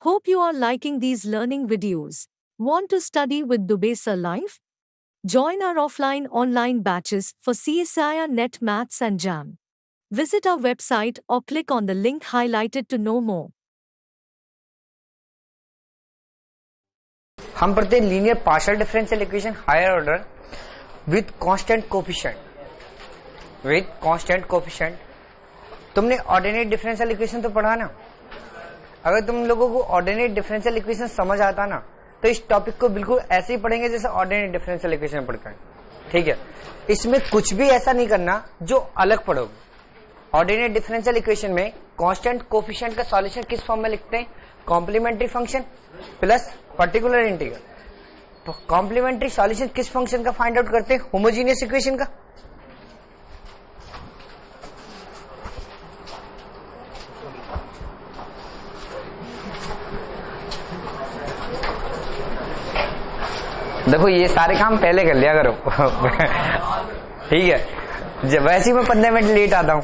Hope you are liking these learning videos. Want to study with Dubesa Live? Join our offline online batches for CSIR Net Maths and JAM. Visit our website or click on the link highlighted to know more. हम पढ़ते हैं linear partial differential equation higher order with constant coefficient. तुमने ordinary differential equation तो पढ़ा ना। अगर तुम लोगों को ऑर्डिनेट डिफरेंशियल इक्वेशन समझ आता ना तो इस टॉपिक को बिल्कुल ऐसे ही पढ़ेंगे जैसे ऑर्डिनेट डिफरेंशियल इक्वेशन पढ़ते हैं। ठीक है, इसमें कुछ भी ऐसा नहीं करना जो अलग पढ़ोगे। ऑर्डिनेट डिफरेंशियल इक्वेशन में कांस्टेंट कोफिशिएंट का सॉल्यूशन किस फॉर्म में लिखते हैं? Complementary function plus particular integral. तो कॉम्प्लीमेंट्री सॉल्यूशन किस फंक्शन का फाइंड आउट करते हैं? होमोजीनियस इक्वेशन का। देखो ये सारे काम पहले कर लिया करो। ठीक है, जब वैसे ही मैं 15 मिनट लेट आता हूं।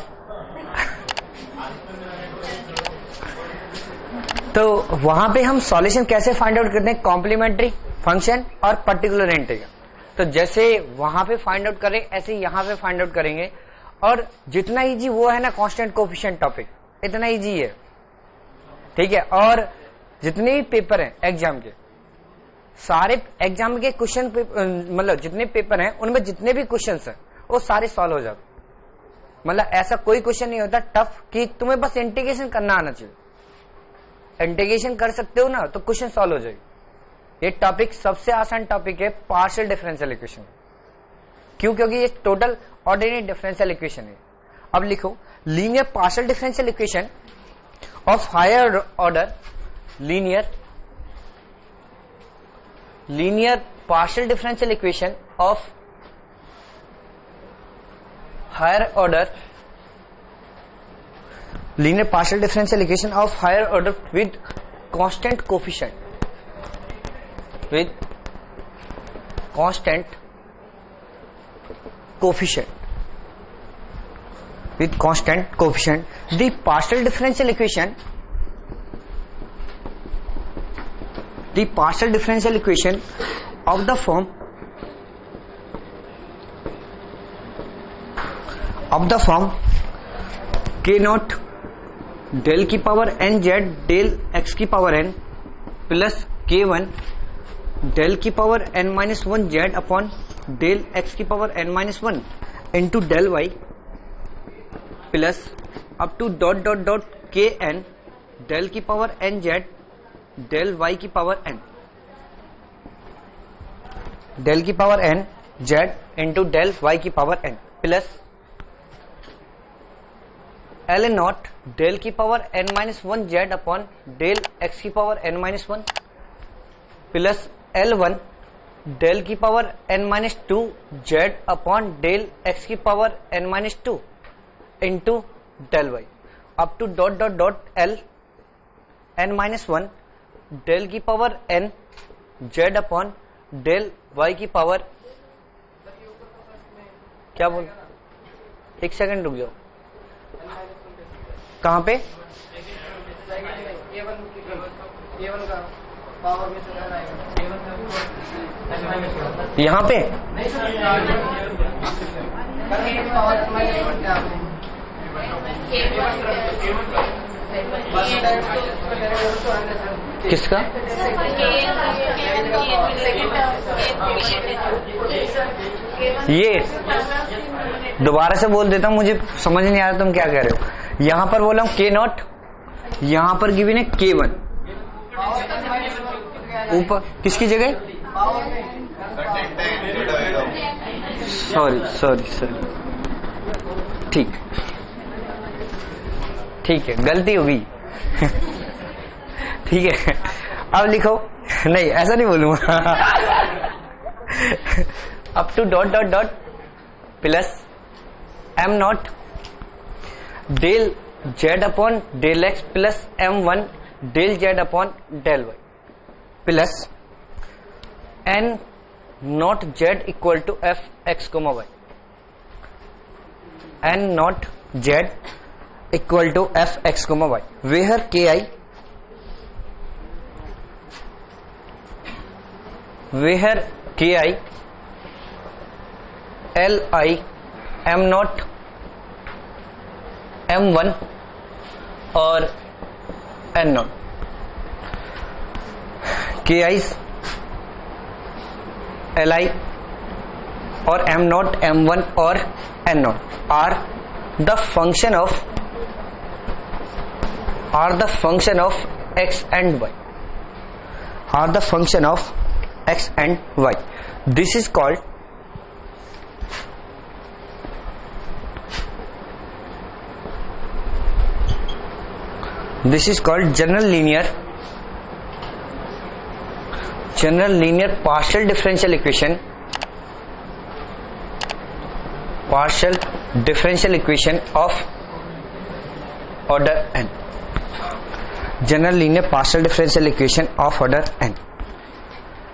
तो वहां पे हम सॉल्यूशन कैसे फाइंड आउट करते हैं? कॉम्प्लीमेंट्री फंक्शन और पर्टिकुलर इंटीग्रल। तो जैसे वहां पे फाइंड आउट करें ऐसे यहां पे फाइंड आउट करेंगे। और जितना इजी वो है ना कांस्टेंट कोफिशिएंट टॉपिक, इतना इजी है। ठीक है, और जितने भी पेपर हैं एग्जाम के, सारे एग्जाम के क्वेश्चन मतलब जितने पेपर हैं उनमें जितने भी क्वेश्चंस हैं वो सारे सॉल्व हो जाते। मतलब ऐसा कोई क्वेश्चन नहीं होता टफ कि तुम्हें बस इंटीग्रेशन करना आना चाहिए। इंटीग्रेशन कर सकते हो ना तो क्वेश्चन सॉल्व हो जाएगी। ये टॉपिक सबसे आसान टॉपिक है पार्शियल डिफरेंशियल इक्वेशन। क्यों? क्योंकि ये टोटल ऑर्डिनेट डिफरेंशियल इक्वेशन है। अब लिखो linear partial differential equation of higher order linear partial differential equation of higher order linear partial differential equation of higher order with constant coefficient the partial differential equation of the form k naught del की power n z del x की power N plus k1 del की power n minus 1 z upon del x की power n minus 1 into del Y plus up to dot dot dot k n del की power n z del y की power n del की power n z into del y की power n plus l a naught del की power n minus 1 z upon del x की power n minus 1 plus L1 del की power n minus 2 z upon del x की power n minus 2 into del y up to dot dot dot l n minus 1 del की power n z upon del y की power. क्या बोल? एक second रुक जाओ। कहां पे? यहां पे किसका? ये दोबारा से बोल देता हूं, मुझे समझ नहीं आ रहा तुम क्या कह रहे हो। यहां पर बोला हूं के नॉट, यहां पर गिवन है k1 ऊपर किसकी जगह? सॉरी ठीक है गलती हो गई। ठीक है अब लिखो, नहीं ऐसा नहीं बोलूंगा। Up to dot dot dot plus M naught del Z upon del X plus m1 del Z upon del Y plus n naught Z equal to F x comma Y n naught Z equal to F x comma Y where where ki, li, m0, m1 और n0, ki's, li और m0, m1 और n0 are the function of x and y, are the function of x and y. This is called general linear partial differential equation of order n. General linear partial differential equation of order n.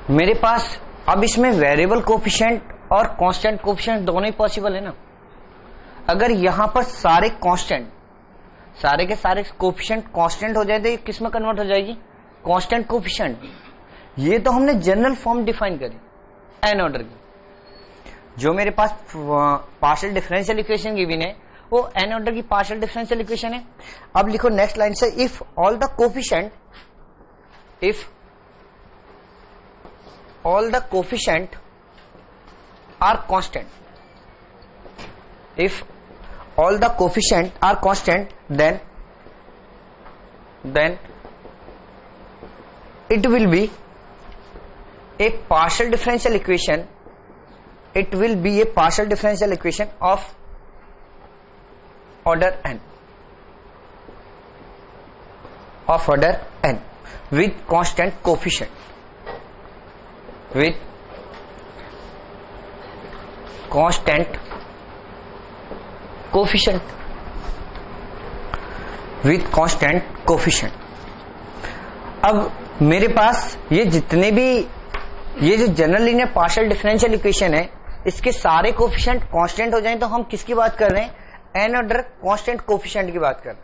मेरे पास अब इसमें variable coefficient और constant coefficient दोनों ही possible है ना. अगर यहां पर सारे कांस्टेंट, सारे के सारे कोफिशिएंट कांस्टेंट हो जाए तो ये किस में कन्वर्ट हो जाएगी? Constant coefficient. ये तो हमने जनरल फॉर्म डिफाइन करी n ऑर्डर की. जो मेरे पास पार्शियल डिफरेंशियल इक्वेशन गिवन है वो n ऑर्डर की पार्शियल डिफरेंशियल इक्वेशन है. अब लिखो नेक्स्ट लाइन से, if all the coefficient are constant, if all the coefficient are constant, then it will be a partial differential equation. It will be a partial differential equation of order n, with constant coefficient, with constant coefficient. अब मेरे पास ये जितने भी ये जो general linear partial differential equation है इसके सारे कोफिशिएंट कांस्टेंट हो जाएं तो हम किसकी बात कर रहे हैं? एन ऑर्डर कांस्टेंट कोफिशिएंट की बात कर रहे हैं.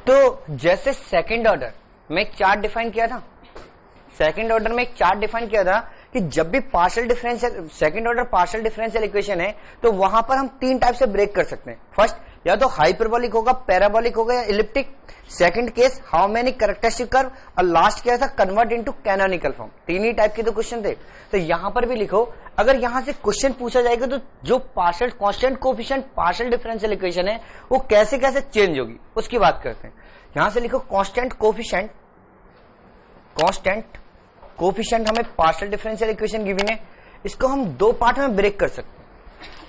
तो जैसे सेकंड ऑर्डर में एक चार्ट डिफाइन किया था, कि जब भी second order partial differential equation है तो वहां पर हम तीन टाइप से ब्रेक कर सकते हैं. फर्स्ट, या तो हाइपरबोलिक होगा, पैराबोलिक होगा या elliptic. Second case, how many characteristic curve. और लास्ट केस था कन्वर्ट इनटू कैनोनिकल फॉर्म. तीन ही टाइप के तो क्वेश्चन थे. तो यहां पर भी लिखो, अगर यहां से क्वेश्चन पूछा जाएगा तो जो partial constant coefficient partial differential equation है वो कैसे कैसे चेंज होगी उसकी बात करते हैं. यहां से लिखो कांस्टेंट कोफिशिएंट हमें पार्शियल डिफरेंशियल इक्वेशन गिवन है. इसको हम दो पार्ट में ब्रेक कर सकते हैं.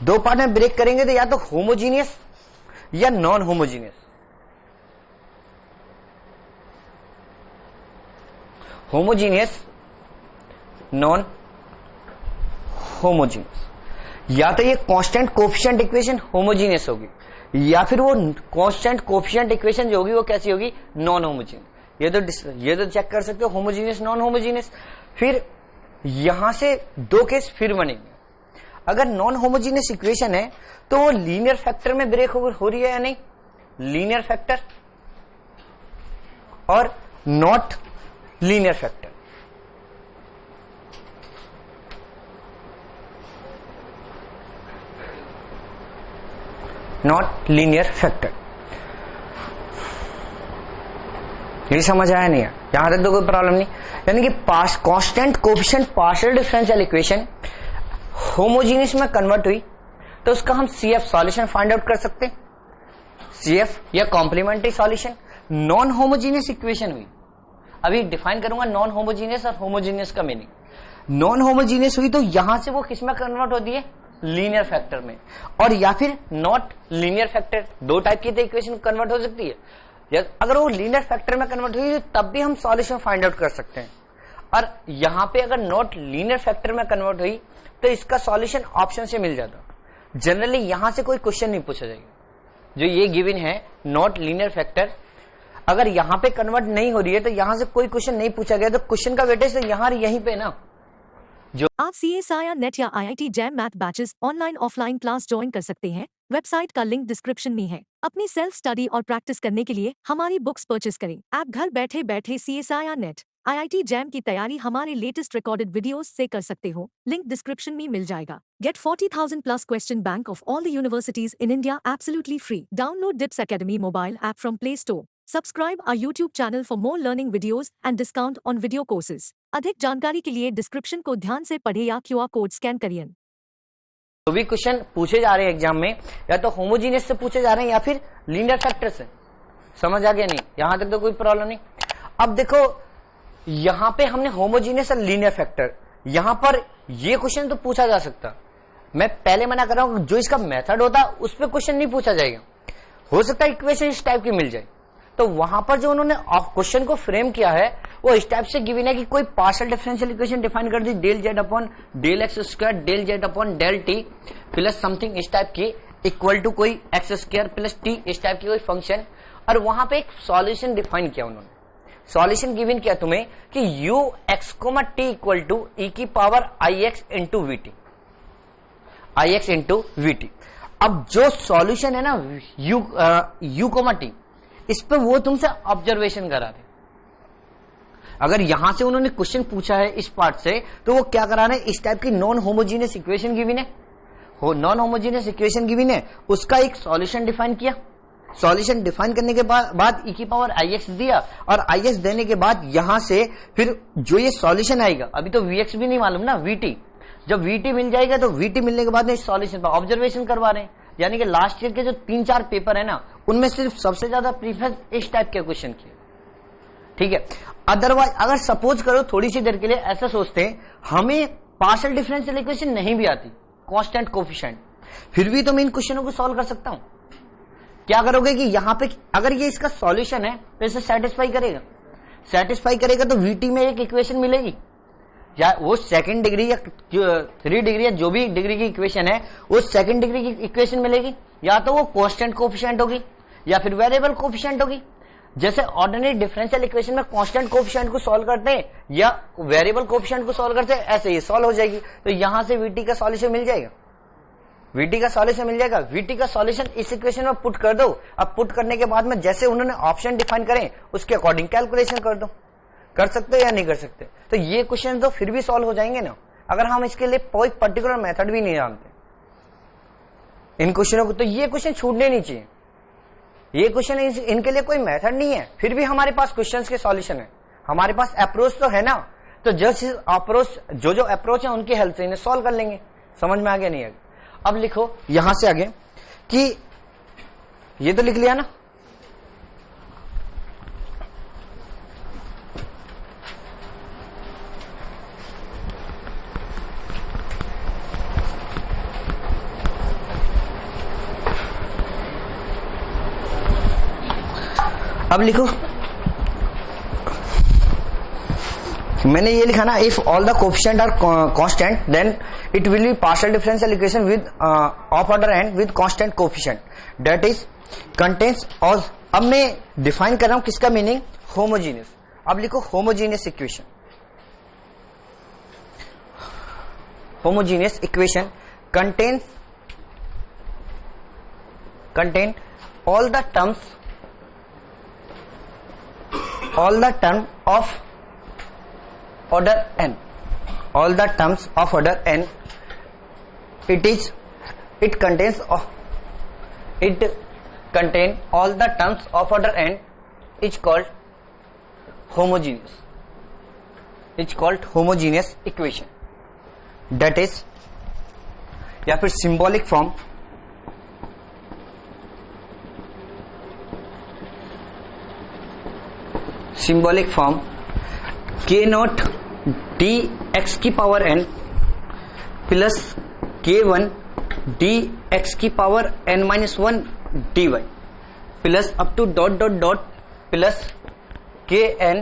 दो पार्ट में ब्रेक करेंगे तो या तो होमोजीनियस या नॉन होमोजीनियस. Non homogeneous. या तो ये कांस्टेंट कोफिशिएंट इक्वेशन होमोजीनियस होगी या फिर वो कांस्टेंट कोफिशिएंट इक्वेशन जो होगी वो कैसी होगी? Non homogeneous. ये तो चेक कर सकते हो, होमोजीनियस नॉन होमोजीनियस. फिर यहां से दो केस फिर बनेंगे. अगर नॉन होमोजीनियस इक्वेशन है तो वो लीनियर फैक्टर में ब्रेक हो रही है या नहीं? लीनियर फैक्टर और not linear factor. Not linear factor. ये समझ आया नहीं है? यहां तक तो कोई प्रॉब्लम नहीं. यानी कि constant coefficient partial differential equation homogeneous में कन्वर्ट हुई तो उसका हम CF सॉल्यूशन फाइंड आउट कर सकते हैं. CF या complementary solution. Non homogeneous equation हुई, अभी डिफाइन करूंगा नॉन होमोजीनियस और होमोजीनियस का मीनिंग. नॉन होमोजीनियस हुई तो यहां से वो किस में कन्वर्ट होती है? लीनियर फैक्टर में. और या फिर नॉट लीनियर फैक्टर. दो टाइप की इक्वेशन कन्वर्ट हो सकती है. अगर वो लीनियर फैक्टर में कन्वर्ट हुई तब भी हम सॉल्यूशन फाइंड आउट कर सकते हैं. और यहां पे अगर नॉट लीनियर फैक्टर में कन्वर्ट हुई तो इसका सॉल्यूशन ऑप्शन से मिल जाता. जनरली यहां से कोई क्वेश्चन नहीं पूछा जाएगा. जो ये गिवन है नॉट लीनियर फैक्टर, अगर यहां पे कन्वर्ट नहीं हो रही है तो यहां से कोई क्वेश्चन नहीं पूछा गया तो क्वेश्चन का वेटेज तो यहीं पे ना. जो आप CSIR नेट या IIT jam math batches online offline class join कर सकते हैं. वेबसाइट का लिंक डिस्क्रिप्शन में है. अपनी सेल्फ स्टडी और प्रैक्टिस करने के लिए हमारी बुक्स परचेस करें. आप घर बैठे बैठे CSIR नेट IIT जैम की तैयारी हमारे लेटेस्ट रिकॉर्डेड वीडियोस से कर सकते हो, लिंक डिस्क्रिप्शन में मिल जाएगा। Get 40,000 plus question bank of all the universities in India absolutely free. Download DIPS Academy mobile app from Play Store. Subscribe our YouTube channel for more learning videos and discount on video courses. अधिक जानकारी के लिए description को ध्यान से पढ़े या QR code scan करिए। जो भी क्वेश्चन पूछे जा रहे हैं एग्जाम में, या तो होमोजीनियस से पूछे जा रहे हैं या फिर लीनियर फैक्टर से। समझ आ गया नहीं? यहां तक तो कोई प्रॉब्लम नहीं। अब देखो, यहां पे हमने होमोजीनियस और लीनियर फैक्टर, यहां पर ये क्वेश्चन तो पूछा जा सकता। मैं पहले मना कर रहा हूं, जो इसका मेथड होता है उस पर क्वेश्चन नहीं पूछा जाएगा। हो सकता है इक्वेशन इस टाइप की मिल जाए, तो वहां पर जो उन्होंने क्वेश्चन को फ्रेम किया है वो इस टाइप से गिवन है कि कोई पार्शियल डिफरेंशियल इक्वेशन डिफाइन कर दी, del Z upon del x square del Z upon del t plus something इस टाइप की इक्वल टू कोई एक्स स्क्वायर प्लस टी इस टाइप की कोई फंक्शन, और वहां पे एक सॉल्यूशन डिफाइन किया उन्होंने। सॉल्यूशन गिवन किया तुम्हें कि u x comma t equal to e की power i x into v t, i x into v t. अब जो सॉल्यूशन है ना यू कोमा टी, इस पे वो तुमसे ऑब्जर्वेशन करा रहे। अगर यहां से उन्होंने क्वेश्चन पूछा है इस पार्ट से, तो वो क्या करा रहे हैं, इस टाइप की नॉन होमोजीनियस इक्वेशन गिवन है, नॉन होमोजीनियस इक्वेशन गिवन है, उसका एक सॉल्यूशन डिफाइन किया। सॉल्यूशन डिफाइन करने के बाद ई की पावर आई एक्स दिया, और आई एक्स देने के बाद यहां से फिर जो ये सॉल्यूशन आएगा, अभी तो वी एक्स भी नहीं मालूम ना, वी टी, जब वी टी मिल जाएगा तो वी टी मिलने के बाद इस सॉल्यूशन पर ऑब्जर्वेशन करवा रहे हैं। यानी कि लास्ट ईयर के जो 3-4 पेपर है ना, उनमें सिर्फ सबसे ज्यादा प्रीफरेंस इस टाइप के क्वेश्चन की। ठीक है, अदरवाइज अगर सपोज करो थोड़ी सी देर के लिए ऐसा सोचते हैं, हमें पार्शियल डिफरेंशियल इक्वेशन नहीं भी आती, कांस्टेंट कोफिशिएंट, फिर भी तो मैं इन क्वेश्चनों को सॉल्व कर सकता हूं। क्या करोगे कि यहां पे अगर ये इसका सॉल्यूशन है तो इसे सेटिस्फाई करेगा तो वीटी में एक इक्वेशन मिलेगी, या वो सेकंड डिग्री या 3 डिग्री या जो भी डिग्री की इक्वेशन है, वो सेकंड डिग्री की इक्वेशन मिलेगी, या तो वो कांस्टेंट कोफिशिएंट होगी या फिर वेरिएबल कोफिशिएंट होगी। जैसे ऑर्डिनरी डिफरेंशियल इक्वेशन में कांस्टेंट कोफिशिएंट को सॉल्व करते हैं या वेरिएबल कोफिशिएंट को सॉल्व करते हैं, ऐसे ही सॉल्व हो जाएगी। तो यहां से वीटी का सॉल्यूशन मिल जाएगा, वीटी का सॉल्यूशन इस इक्वेशन में पुट कर दो। अब पुट करने के बाद में जैसे उन्होंने ऑप्शन डिफाइन करें उसके अकॉर्डिंग कैलकुलेशन कर दो। कर सकते हो या नहीं कर सकते? तो ये क्वेश्चन तो फिर भी सॉल्व हो जाएंगे ना, अगर हम इसके लिए कोई पर्टिकुलर मेथड भी नहीं जानते इन क्वेश्चनों को। तो ये क्वेश्चन छूटने नहीं चाहिए, ये क्वेश्चन इनके लिए कोई मेथड नहीं है, फिर भी हमारे पास क्वेश्चंस के सॉल्यूशन है, हमारे पास अप्रोच तो है ना। तो जो अप्रोच है उनकी हेल्प से इन्हें सॉल्व कर लेंगे। समझ में आ गया नहीं आगे? अब लिखो यहां से आगे कि ये तो लिख लिया ना, अब लिखो, मैंने ये लिखा ना, if all the coefficient are constant then it will be partial differential equation with of order N with constant coefficient that is contains all. अब मैं डिफाइन कर रहा हूं किसका मीनिंग, होमोजीनियस। अब लिखो homogeneous equation, homogeneous equation contain all the terms of order n, all the terms of order n, it contain all the terms of order n is called homogeneous, equation, that is, या फिर symbolic form k naught d x की power n plus k1 d x की power n-1 dy plus up to dot dot dot plus kn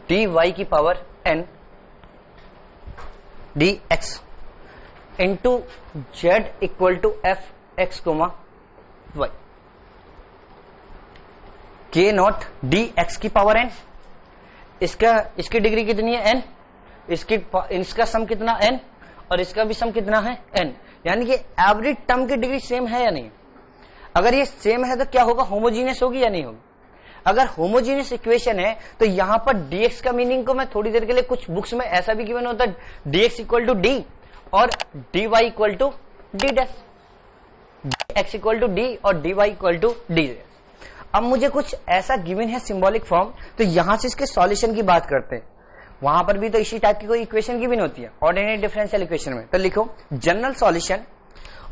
dy की power n dx into z equal to F x comma y. k naught d x की power n, इसकी degree कितनी है n, इसका सम कितना n, और इसका भी सम कितना है n, यानी कि एवरी टर्म की डिग्री सेम है या नहीं। अगर ये सेम है तो क्या होगा, होमोजीनियस होगी या नहीं होगी। अगर होमोजीनियस इक्वेशन है तो यहां पर dx का मीनिंग को मैं थोड़ी देर के लिए, कुछ बुक्स में ऐसा भी गिवन होता है dx इक्वल टू डी और dy equal to D dash, dx equal to D और dy इक्वल टू डी। अब मुझे कुछ ऐसा गिवन है सिंबॉलिक फॉर्म, तो यहां से इसके सॉल्यूशन की बात करते हैं। वहां पर भी तो इसी टाइप की कोई इक्वेशन गिवन होती है ऑर्डिनरी डिफरेंशियल इक्वेशन में। तो लिखो general solution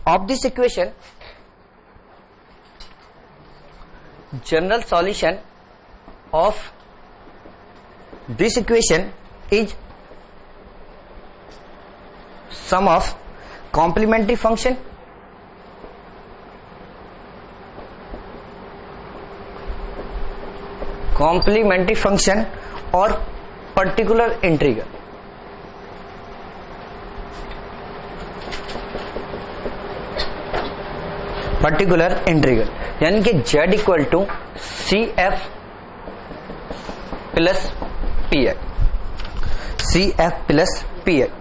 of this equation, general solution of this equation is sum of complementary function और पर्टिकुलर इंटीग्रल। पर्टिकुलर इंटीग्रल यानी कि z equal to C F plus P X, C F plus P X.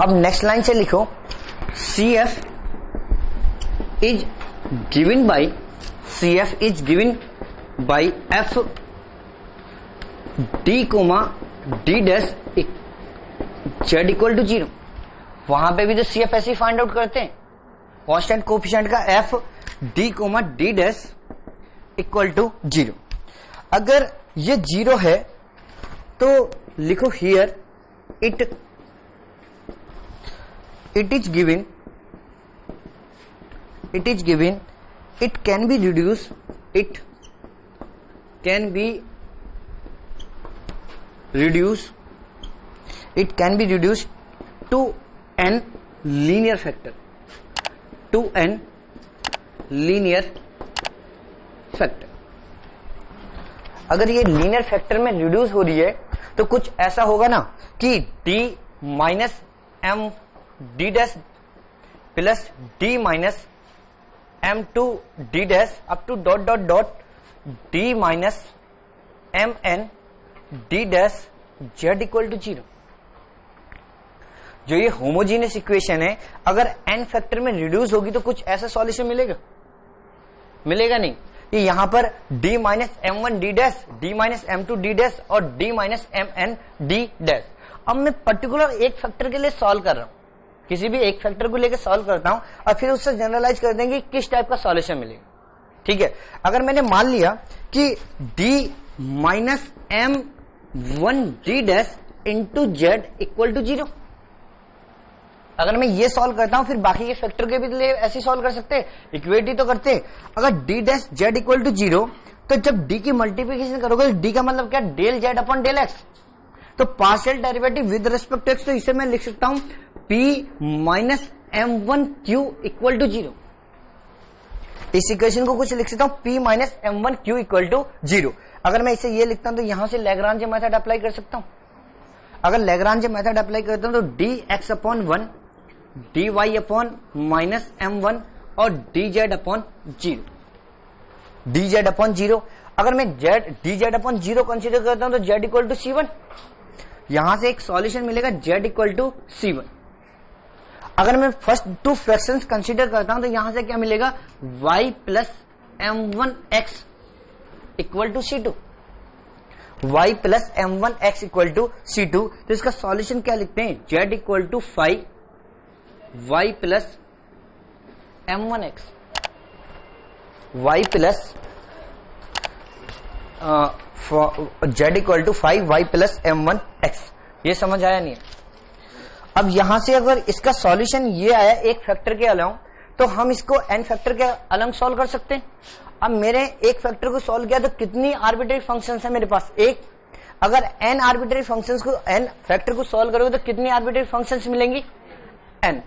अब next line से लिखो C F is given by, C F is given by F D comma D dash Z equal to 0। वहां पे भी तो C F ऐसे ही find out करते हैं, कांस्टेंट कोफिशिएंट का F D comma D dash equal to 0। अगर ये 0 है तो लिखो here it is given, it can be reduce, it can be reduced to n linear factor, अगर ये लीनियर फैक्टर में रिड्यूस हो रही है तो कुछ ऐसा होगा ना कि d minus M D dash plus d minus M two D dash up to dot dot dot d minus M N D dash Z equal to 0। जो ये होमोजीनियस इक्वेशन है अगर n फैक्टर में रिड्यूस होगी तो कुछ ऐसा solution मिलेगा, मिलेगा नहीं। कि यहां पर d minus M one D dash, d minus M two D dash और d minus M N D dash. अब मैं पर्टिकुलर एक फैक्टर के लिए सॉल्व कर रहा हूं, किसी भी एक फैक्टर को लेकर सॉल्व करता हूं और फिर उससे जनरलाइज कर देंगे किस टाइप का सॉल्यूशन मिलेगा। ठीक है, अगर मैंने मान लिया कि d minus M one D dash into Z equal to 0, अगर मैं ये सॉल्व करता हूं फिर बाकी के फैक्टर के भी लिए ऐसे सॉल्व कर सकते हैं, इक्वेटी तो करते हैं। अगर D dash Z equal to 0 तो जब डी की मल्टीप्लिकेशन करोगे तो डी का मतलब क्या, del Z upon del x. तो partial derivative with respect to x, तो इसे मैं लिख सकता हूं p minus M one q equal to 0। इस इक्वेशन को कुछ लिख सकता हूं p minus M one q equal to 0। अगर मैं इसे ये लिखता हूं तो यहां से लैग्रांज मेथड अप्लाई कर सकता हूं। अगर लैग्रांज मेथड अप्लाई करता हूं तो d x upon 1 d y upon minus M one और d z upon 0, d z upon 0। अगर मैं z d z upon 0 consider करता हूं तो जेड इक्वल टू C1, यहां से एक सॉल्यूशन मिलेगा जेड इक्वल टू C1। अगर मैं फर्स्ट टू फ्रैक्शंस कंसीडर करता हूं तो यहां से क्या मिलेगा, y plus M one X equal to C2, y plus M one X equal to C2। तो इसका सॉल्यूशन क्या लिखते हैं, z equal to 5 y plus M one X, y plus z equal to 5 y plus M one X. ये समझ आया नहीं है? अब यहां से अगर इसका सॉल्यूशन ये आया एक फैक्टर के अलावा, तो हम इसको n फैक्टर के अलग सॉल्व कर सकते हैं। अब मेरे एक फैक्टर को सॉल्व किया तो कितनी आर्बिट्ररी फंक्शंस है मेरे पास, एक। अगर n आर्बिट्ररी फंक्शंस को n फैक्टर को सॉल्व करोगे तो कितनी आर्बिट्ररी फंक्शंस मिलेंगी, n।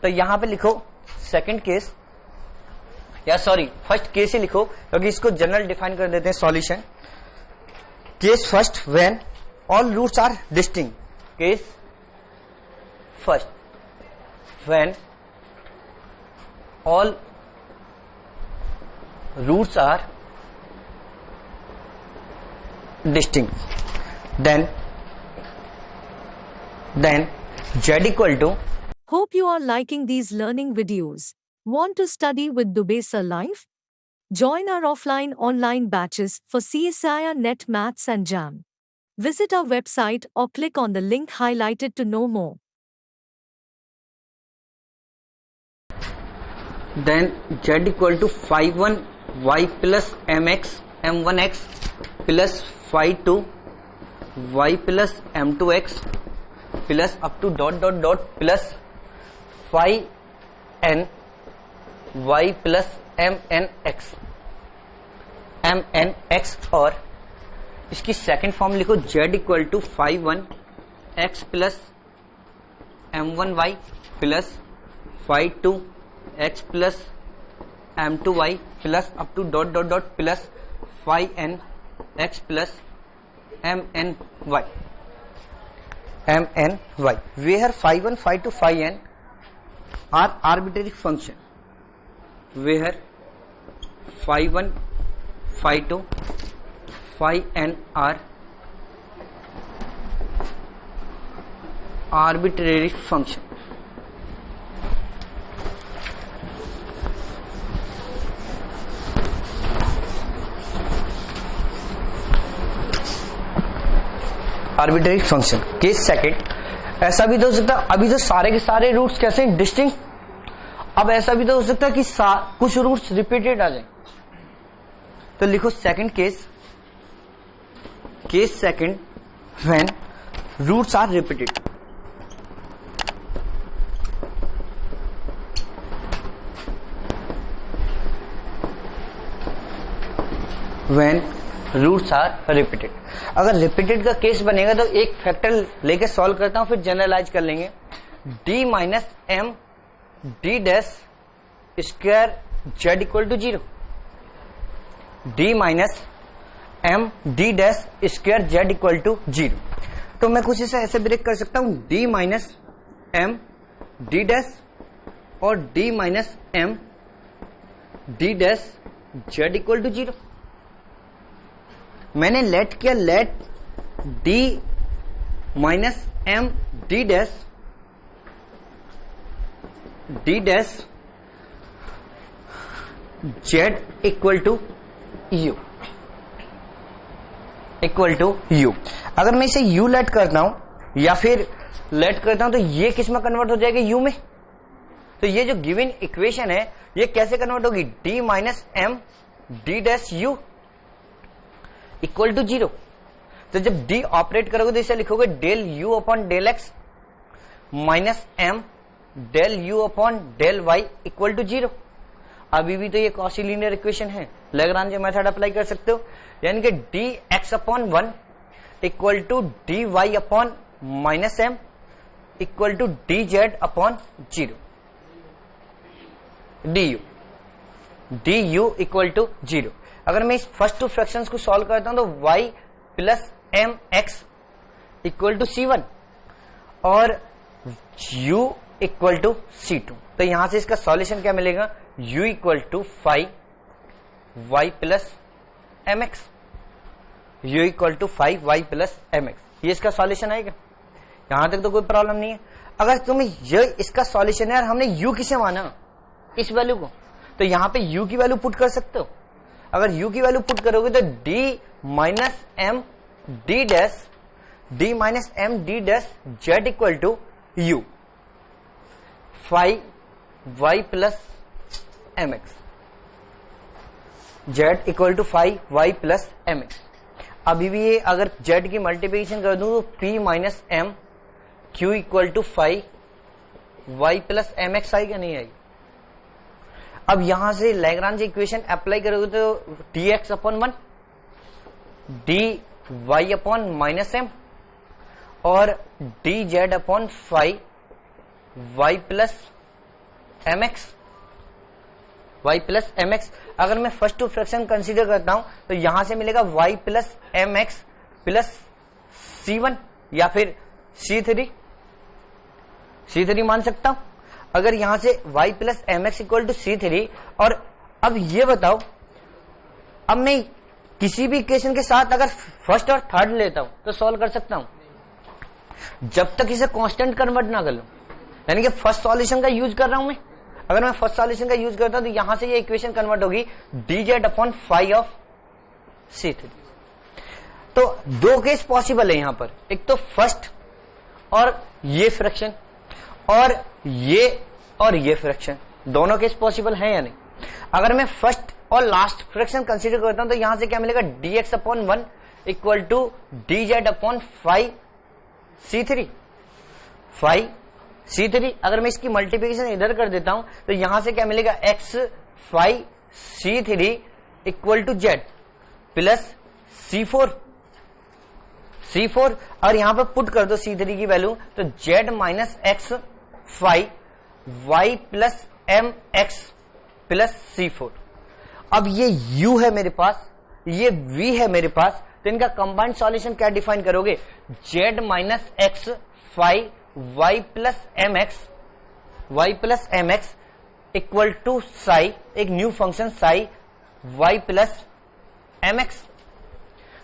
तो यहां पे लिखो सेकंड केस, या सॉरी फर्स्ट केस ही लिखो क्योंकि इसको जनरल डिफाइन कर देते हैं solution. Case first when all roots are distinct, case first when all roots are distinct, then z equal to. Hope you are liking these learning videos. Want to study with Dubey Sir Live? Join our offline online batches for CSIR NET Maths and JAM. Visit our website or click on the link highlighted to know more. Then z equal to phi 1 y plus mx m1x plus phi 2 y plus m2x plus up to dot plus phi n y plus mnx और इसकी second form लिखो z equal to phi 1 x plus m1 y plus phi 2 x plus m2 y plus up to dot plus phi n x plus mn y where phi 1 phi 2 phi n are arbitrary function, where phi 1 phi 2 phi n are arbitrary function. Arbitrary function. Case second, ऐसा भी तो हो सकता है अभी तो सारे के सारे रूट्स कैसे डिस्टिंक्ट, अब ऐसा भी तो हो सकता है कि कुछ रूट्स रिपीटेड आ जाए। तो लिखो second case, case second when roots are repeated, when roots are repeated. अगर रिपीटेड का केस बनेगा तो एक फैक्टर लेके सॉल्व करता हूं, फिर जनरलाइज कर लेंगे। d minus M D dash square Z equal to 0, d minus M D dash square Z equal to 0। तो मैं कुछ इसे ऐसे ब्रेक कर सकता हूं, d minus M D dash और d minus M D dash Z equal to 0। मैंने लेट किया, let d minus M D dash Z equal to U, equal to U. अगर मैं इसे u लेट करता हूं या फिर लेट करता हूं तो ये किस में कन्वर्ट हो जाएगा, u में। तो ये जो गिवन इक्वेशन है ये कैसे कन्वर्ट होगी, d minus M D dash U equal to 0। तो जब d ऑपरेट करोगे तो इसे लिखोगे del u upon del x minus M del u upon del y equal to 0। अभी भी तो ये कॉची लीनियर इक्वेशन है, लैग्रांज मेथड अप्लाई कर सकते हो, यानी कि dx upon 1 equal to dy upon minus M equal to dz upon 0, du equal to 0। अगर मैं इस फर्स्ट टू फ्रैक्शंस को सॉल्व करता हूं तो y plus M x equal to c1 और u इक्वल टू c2। तो यहां से इसका सॉल्यूशन क्या मिलेगा, u equal to 5 y plus M X, u equal to 5 y plus M X. ये इसका सॉल्यूशन आएगा, यहां तक तो कोई प्रॉब्लम नहीं है। अगर तुम्हें ये इसका सॉल्यूशन है और हमने u किसे माना, इस वैल्यू को, तो यहां पे u की वैल्यू पुट कर सकते हो। अगर u की वैल्यू पुट करोगे तो d minus M D dash Z equal to u 5 y plus M X, Z equal to 5 y plus M X. अभी भी ये अगर z की मल्टीप्लिकेशन कर दूं तो p minus M q equal to 5 y plus M X आएगा, नहीं आएगी। अब यहां से लैग्रांज इक्वेशन अप्लाई करोगे तो dx upon 1 dy upon minus M और dz upon 5 y plus M X. अगर मैं फर्स्ट टू फ्रैक्शन कंसीडर करता हूं तो यहां से मिलेगा y plus M x plus c1 या फिर c3 मान सकता हूं। अगर यहां से y plus M x equal to c3, और अब ये बताओ, अब मैं किसी भी इक्वेशन के साथ अगर फर्स्ट और थर्ड लेता हूं तो सॉल्व कर सकता हूं जब तक इसे कांस्टेंट कन्वर्ट ना कर लूं, यानी कि फर्स्ट सॉल्यूशन का यूज कर रहा हूं मैं। अगर मैं फर्स्ट सॉल्यूशन का यूज करता हूं तो यहां से ये इक्वेशन कन्वर्ट होगी dz upon phi of C3। तो दो केस पॉसिबल है यहां पर, एक तो फर्स्ट और ये फ्रैक्शन और ये फ्रैक्शन, दोनों केस पॉसिबल है या नहीं। अगर मैं फर्स्ट और लास्ट फ्रैक्शन कंसीडर करता हूं तो यहां से क्या मिलेगा, dx upon 1 equal to dz upon phi C3। Phi C3 अगर मैं इसकी मल्टीप्लिकेशन इधर कर देता हूं तो यहां से क्या मिलेगा, x phi C3 equal to z plus C4 और यहां पर पुट कर दो C3 की वैल्यू, तो z minus x phi y plus M x plus C4। अब ये u है मेरे पास, ये v है मेरे पास, तो इनका कंबाइंड सॉल्यूशन क्या डिफाइन करोगे, z minus x phi y plus M x equal to psi, एक new function psi y plus M x.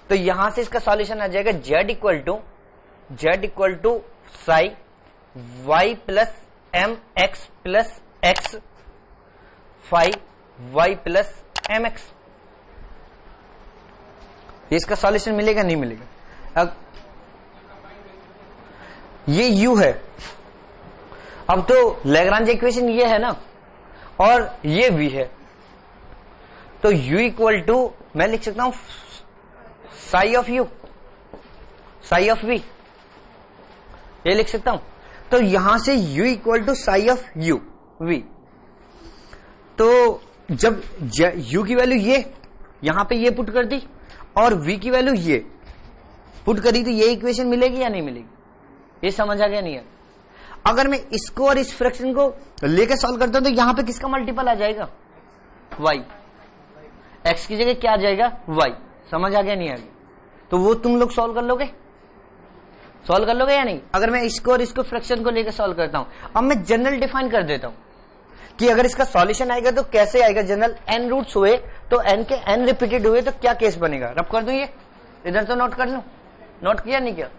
तो यहां से इसका सॉल्यूशन आ जाएगा z equal to psi y plus M x plus x phi y plus M x. इसका solution मिलेगा नहीं मिलेगा। अब ये u है, अब तो लैग्रांज इक्वेशन ये है ना, और ये v है, तो u इक्वल टू मैं लिख सकता हूं psi of u, psi of v, ये लिख सकता हूं। तो यहां से u equal to psi of u v, तो जब u की वैल्यू ये यहां पे ये पुट कर दी और v की वैल्यू ये पुट करी, तो ये इक्वेशन मिलेगी या नहीं मिलेगी, ये समझ आ गया नहीं है। अगर मैं इसको और इस फ्रैक्शन को लेकर सॉल्व करता हूं तो यहां पे किसका मल्टीपल आ जाएगा, y, x की जगह क्या आ जाएगा, y। समझ आ गया नहीं आगे, तो वो तुम लोग सॉल्व कर लोगे या नहीं। अगर मैं इसको और इसको फ्रैक्शन को लेकर सॉल्व करता हूं, अब मैं जनरल डिफाइन कर देता हूं कि अगर इसका सॉल्यूशन आएगा तो कैसे आएगा। जनरल n रूट्स हुए तो n के n रिपीटेड हुए तो क्या केस बनेगा, रब कर दूं, ये इधर तो नोट कर लूं, नोट किया नहीं किया।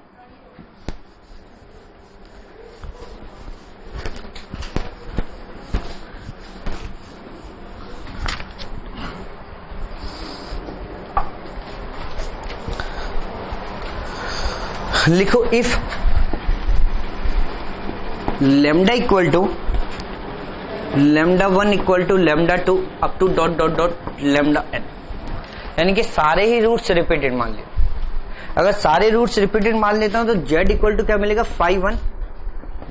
लिखो if lambda equal to lambda 1 equal to lambda 2 up to dot dot dot lambda n, यानी कि सारे ही रूट्स रिपीटेड मान लिया। अगर सारे रूट्स रिपीटेड मान लेता हूं तो z इक्वल टू क्या मिलेगा, phi 1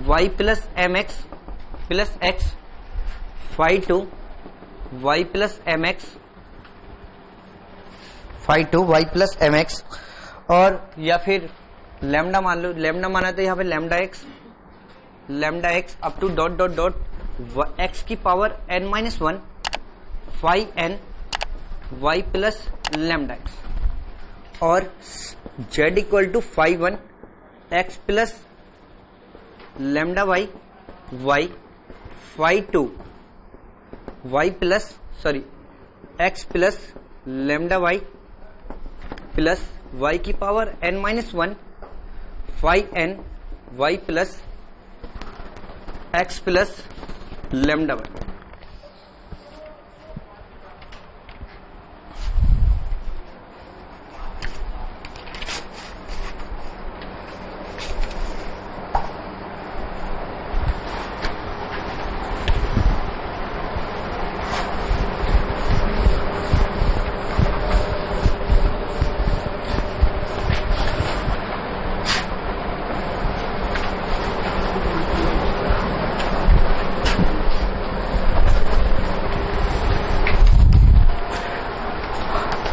y plus M x plus x, phi 2 y plus M X, phi 2 y plus M X, और या फिर लैम्डा मान लो, लैम्डा माना तो यहाँ पे lambda x up to dot dot dot x की power n minus 1 phi n y plus lambda x, और z equal to phi 1 x plus lambda y phi 2 y plus x plus lambda y plus y की power n minus 1 phi n y plus x plus lambda y।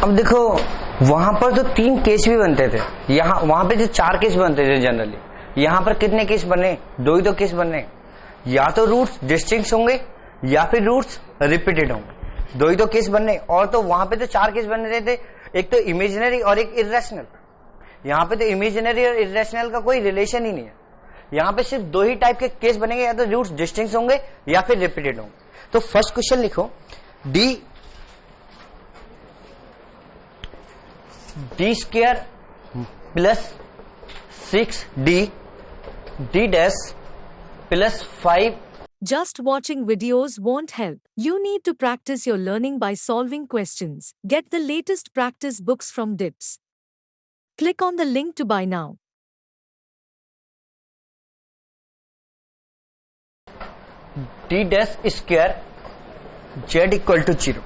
अब देखो वहां पर तो 3 case भी बनते थे, वहां पे जो 4 केस बनते थे जनरली, यहां पर कितने केस बने, 2 ही तो केस बने। या तो रूट्स डिस्टिंक्ट होंगे या फिर रूट्स रिपीटेड होंगे, 2 ही तो केस बनने। और तो वहां पे तो 4 केस बन रहे थे, एक तो इमेजिनरी और एक इरेशनल। यहाँ पे तो इमेजिनरी और इरेशनल का कोई रिलेशन ही नहीं है, यहाँ पे सिर्फ 2 ही टाइप के केस बनेंगे, या तो रूट्स डिस्टिंक्ट होंगे या फिर रिपीटेड होंगे। तो फर्स्ट क्वेश्चन लिखो, D square plus 6d D dash plus 5। Just watching videos won't help. You need to practice your learning by solving questions. Get the latest practice books from DIPS. Click on the link to buy now. d dash square z equal to 0।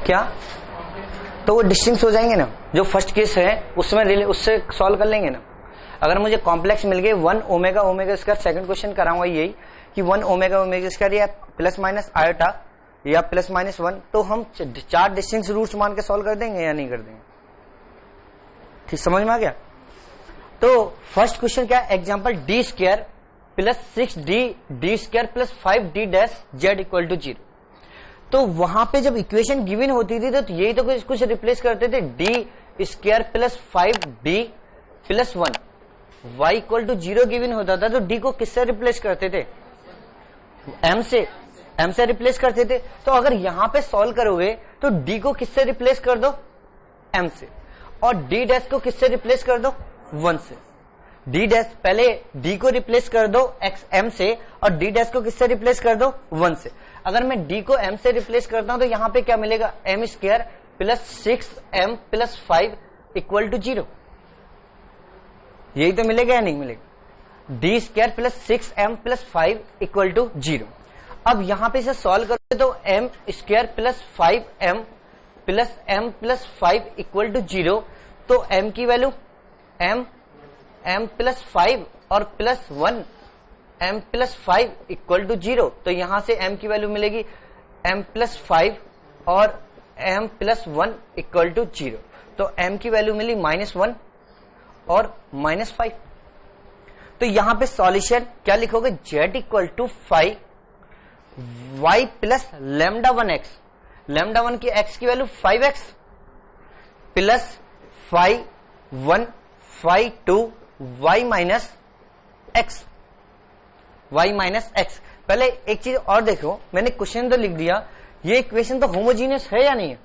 क्या? तो वो distinct हो जाएंगे ना, जो first case है उसमें उससे सॉल्व कर लेंगे ना। अगर मुझे कॉम्प्लेक्स मिल गए 1 omega omega square, second question कराऊंगा यही कि 1 ओमेगा ओमेगा स्क्वायर या प्लस माइनस आयोटा या प्लस माइनस 1, तो हम 4 डिस्टिंक्ट रूट्स मान के सॉल्व कर देंगे या नहीं कर देंगे? ठीक समझ में आ गया? तो फर्स्ट क्वेश्चन क्या? Example D square plus 6d square plus 5d dash Z equal to 0। तो वहां पे जब इक्वेशन गिवन होती थी तो यही तो कुछ रिप्लेस करते थे, D square plus 5d plus 1 y equal to 0 given होता था, तो d को किससे रिप्लेस करते थे? m से रिप्लेस करते थे। तो अगर यहां पे सॉल्व करोगे तो d को किससे रिप्लेस कर दो? m से, और d डैश को किससे रिप्लेस कर दो? 1 से। d डैश पहले d को रिप्लेस कर दो m से, और d डैश को किससे रिप्लेस कर दो? 1 से। अगर मैं d को m से रिप्लेस करता हूं तो यहां पे क्या मिलेगा? m square plus 6m plus 5 equal to 0। यही तो मिलेगा या नहीं मिलेगा? d square plus 6m plus 5 equal to 0। अब यहां पे इसे सॉल्व करोगे तो m square plus 5m plus 5 equal to 0। तो m की वैल्यू m प्लस 5 और plus 1 m plus 5 equal to 0। तो यहां से m की वैल्यू मिलेगी m प्लस 5 और m प्लस 1 इक्वल टू 0। तो m की वैल्यू मिली -1 और -5। तो यहां पे सॉल्यूशन क्या लिखोगे? z equal to 5 y plus lambda 1x, lambda 1 की x की value 5x plus 5 1 5 2 y minus x, y minus x। पहले एक चीज और देखो, मैंने क्वेश्चन तो लिख दिया, ये इक्वेशन तो होमोजीनियस है या नहीं है?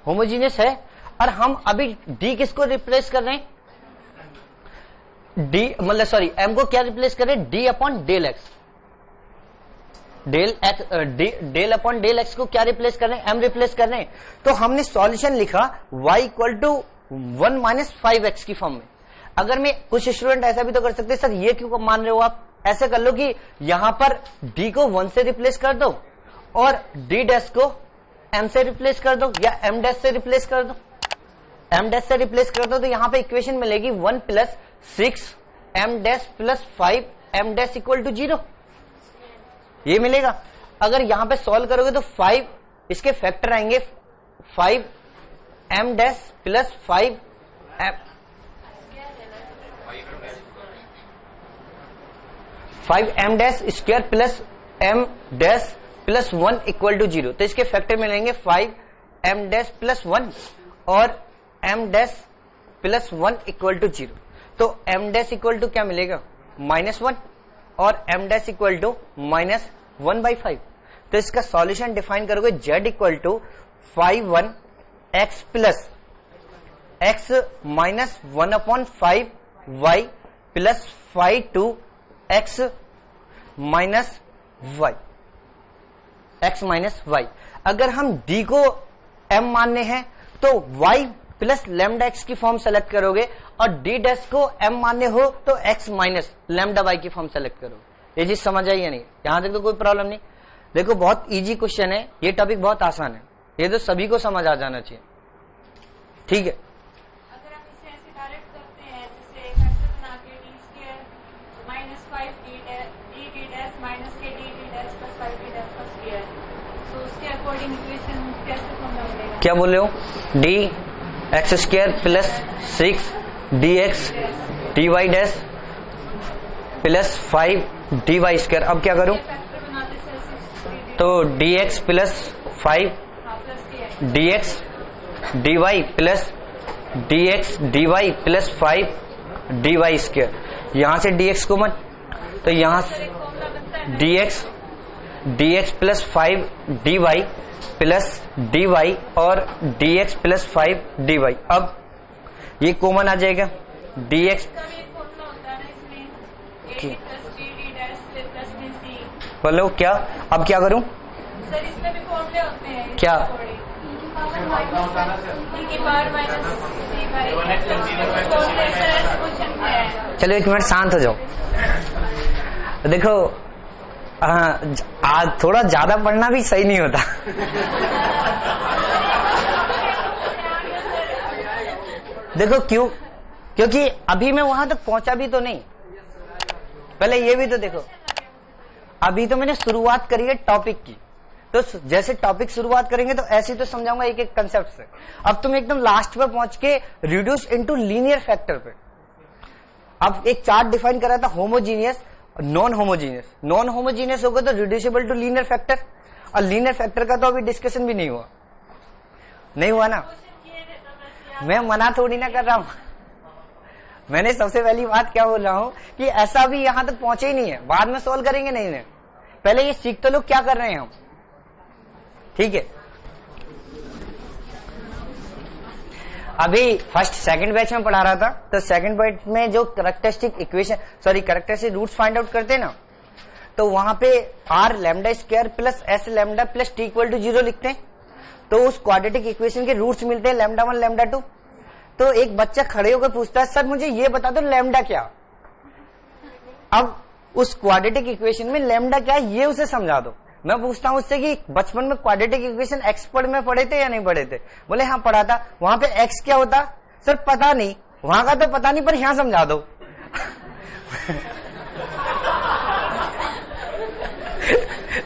होमोजीनियस है। और हम अभी d किसको रिप्लेस कर रहे हैं? d मतलब सॉरी m को क्या रिप्लेस कर रहे हैं? d upon del x, del upon del x को क्या रिप्लेस कर रहे हैं? m रिप्लेस कर रहे हैं। तो हमने सॉल्यूशन लिखा y equal to 1 minus 5x की फॉर्म में। अगर मैं, कुछ स्टूडेंट ऐसा भी तो कर सकते हैं, सर ये क्यों मान रहे हो आप? ऐसा कर लो कि यहां पर d को 1 से रिप्लेस कर दो और d डैश को m से रिप्लेस कर दो, या m डैश से रिप्लेस कर दो, m डैश से रिप्लेस कर दो। तो यहां पे इक्वेशन मिलेगी 1 plus 6 m dash plus 5 m dash equal to 0, ये मिलेगा। अगर यहां पे सॉल्व करोगे तो 5 इसके फैक्टर आएंगे, 5 m dash plus 5 m dash square plus m dash plus 1 equal to 0। तो इसके फैक्टर मिलेंगे 5 m डैश प्लस 1 और m dash plus 1 equal to 0। तो m डैश इक्वल टू क्या मिलेगा? -1 और m डैश इक्वल टू -1/5। तो इसका सॉल्यूशन डिफाइन करोगे z equal to 5 x plus x minus 1/5 y plus 5 x minus y, x minus y। अगर हम d को m मानने हैं तो y प्लस लैम्डा x की फॉर्म सेलेक्ट करोगे, और d डैश को m मानने हो तो x माइनस लैम्डा y की फॉर्म सेलेक्ट करोगे। ये चीज समझ आई या नहीं? यहां तक तो कोई प्रॉब्लम नहीं। देखो बहुत इजी क्वेश्चन है, ये टॉपिक बहुत आसान है, ये तो सभी को समझ आ जाना चाहिए। ठीक है, अगर हम इसे ऐसे डायरेक्ट करते हैं, जैसे फैक्टर बना के d square minus 5d dash minus के d dash plus 5d dash का स्क्वायर, तो उसके अकॉर्डिंग इक्वेशन कैसे फॉर्मूला मिलेगा? क्या बोल रहे हो? d x square plus 6 dx dy dash plus 5 dy square. अब क्या करूं? फैक्टर बनाते थे तो dx plus 5 dx dy plus dx dy plus 5 dy square. यहां से dx कॉमन, तो यहां से dx plus 5 dy plus dy और dx प्लस 5 dy। अब ये कॉमन आ जाएगा, dx का भी एक फॉर्मूला होता है ना इसमें okay plus D D dash plus D C. बोलो क्या, अब क्या करूं? सर इसमें भी फॉर्मूले होते हैं क्या? चलो एक मिनट शांत हो जाओ। देखो आज थोड़ा ज्यादा पढ़ना भी सही नहीं होता। देखो क्यों? क्योंकि अभी मैं वहां तक पहुंचा भी तो नहीं। पहले ये भी तो देखो, अभी तो मैंने शुरुआत करी है टॉपिक की, तो जैसे टॉपिक शुरुआत करेंगे तो ऐसे ही तो समझाऊंगा एक एक कंसेप्ट से। अब तुम एकदम लास्ट पे पहुंच के रिड्यूस इनटू लीनियर फैक्टर पे। अब एक चार्ट डिफाइन करा था homogeneous non homogeneous. Non homogeneous होगा तो रिड्यूसिबल टू लीनियर फैक्टर, और लीनियर फैक्टर का तो अभी डिस्कशन भी नहीं हुआ ना। मैं मना थोड़ी ना कर रहा हूं। मैंने सबसे पहली बात क्या बोल रहा हूं कि ऐसा भी यहां तक पहुंचे ही नहीं है, बाद में सॉल्व करेंगे नहीं ने। पहले ये सीख तो लोग क्या कर रहे हैं हम, ठीक है। अभी फर्स्ट सेकंड बैच में पढ़ा रहा था, तो सेकंड बैच में जो कैरेक्टरिस्टिक रूट्स फाइंड आउट करते हैं ना, तो वहां पे R lambda square plus S lambda plus T equal to 0 लिखते हैं। तो उस क्वाड्रेटिक इक्वेशन के रूट्स मिलते हैं लैम्डा 1 लैम्डा 2। तो एक बच्चा खड़े होकर पूछता है, सर मुझे ये बता दो लैम्डा क्या। अब उस क्वाड्रेटिक इक्वेशन में लैम्डा क्या है ये उसे समझा दो। मैं पूछता हूं उससे कि बचपन में क्वाड्रेटिक इक्वेशन एक्स पढ़ में पढ़े थे या नहीं पढ़े थे? बोले हाँ पढ़ा था। वहां पे एक्स क्या होता? सर पता नहीं, वहां का तो पता नहीं, पर यहां समझा दो।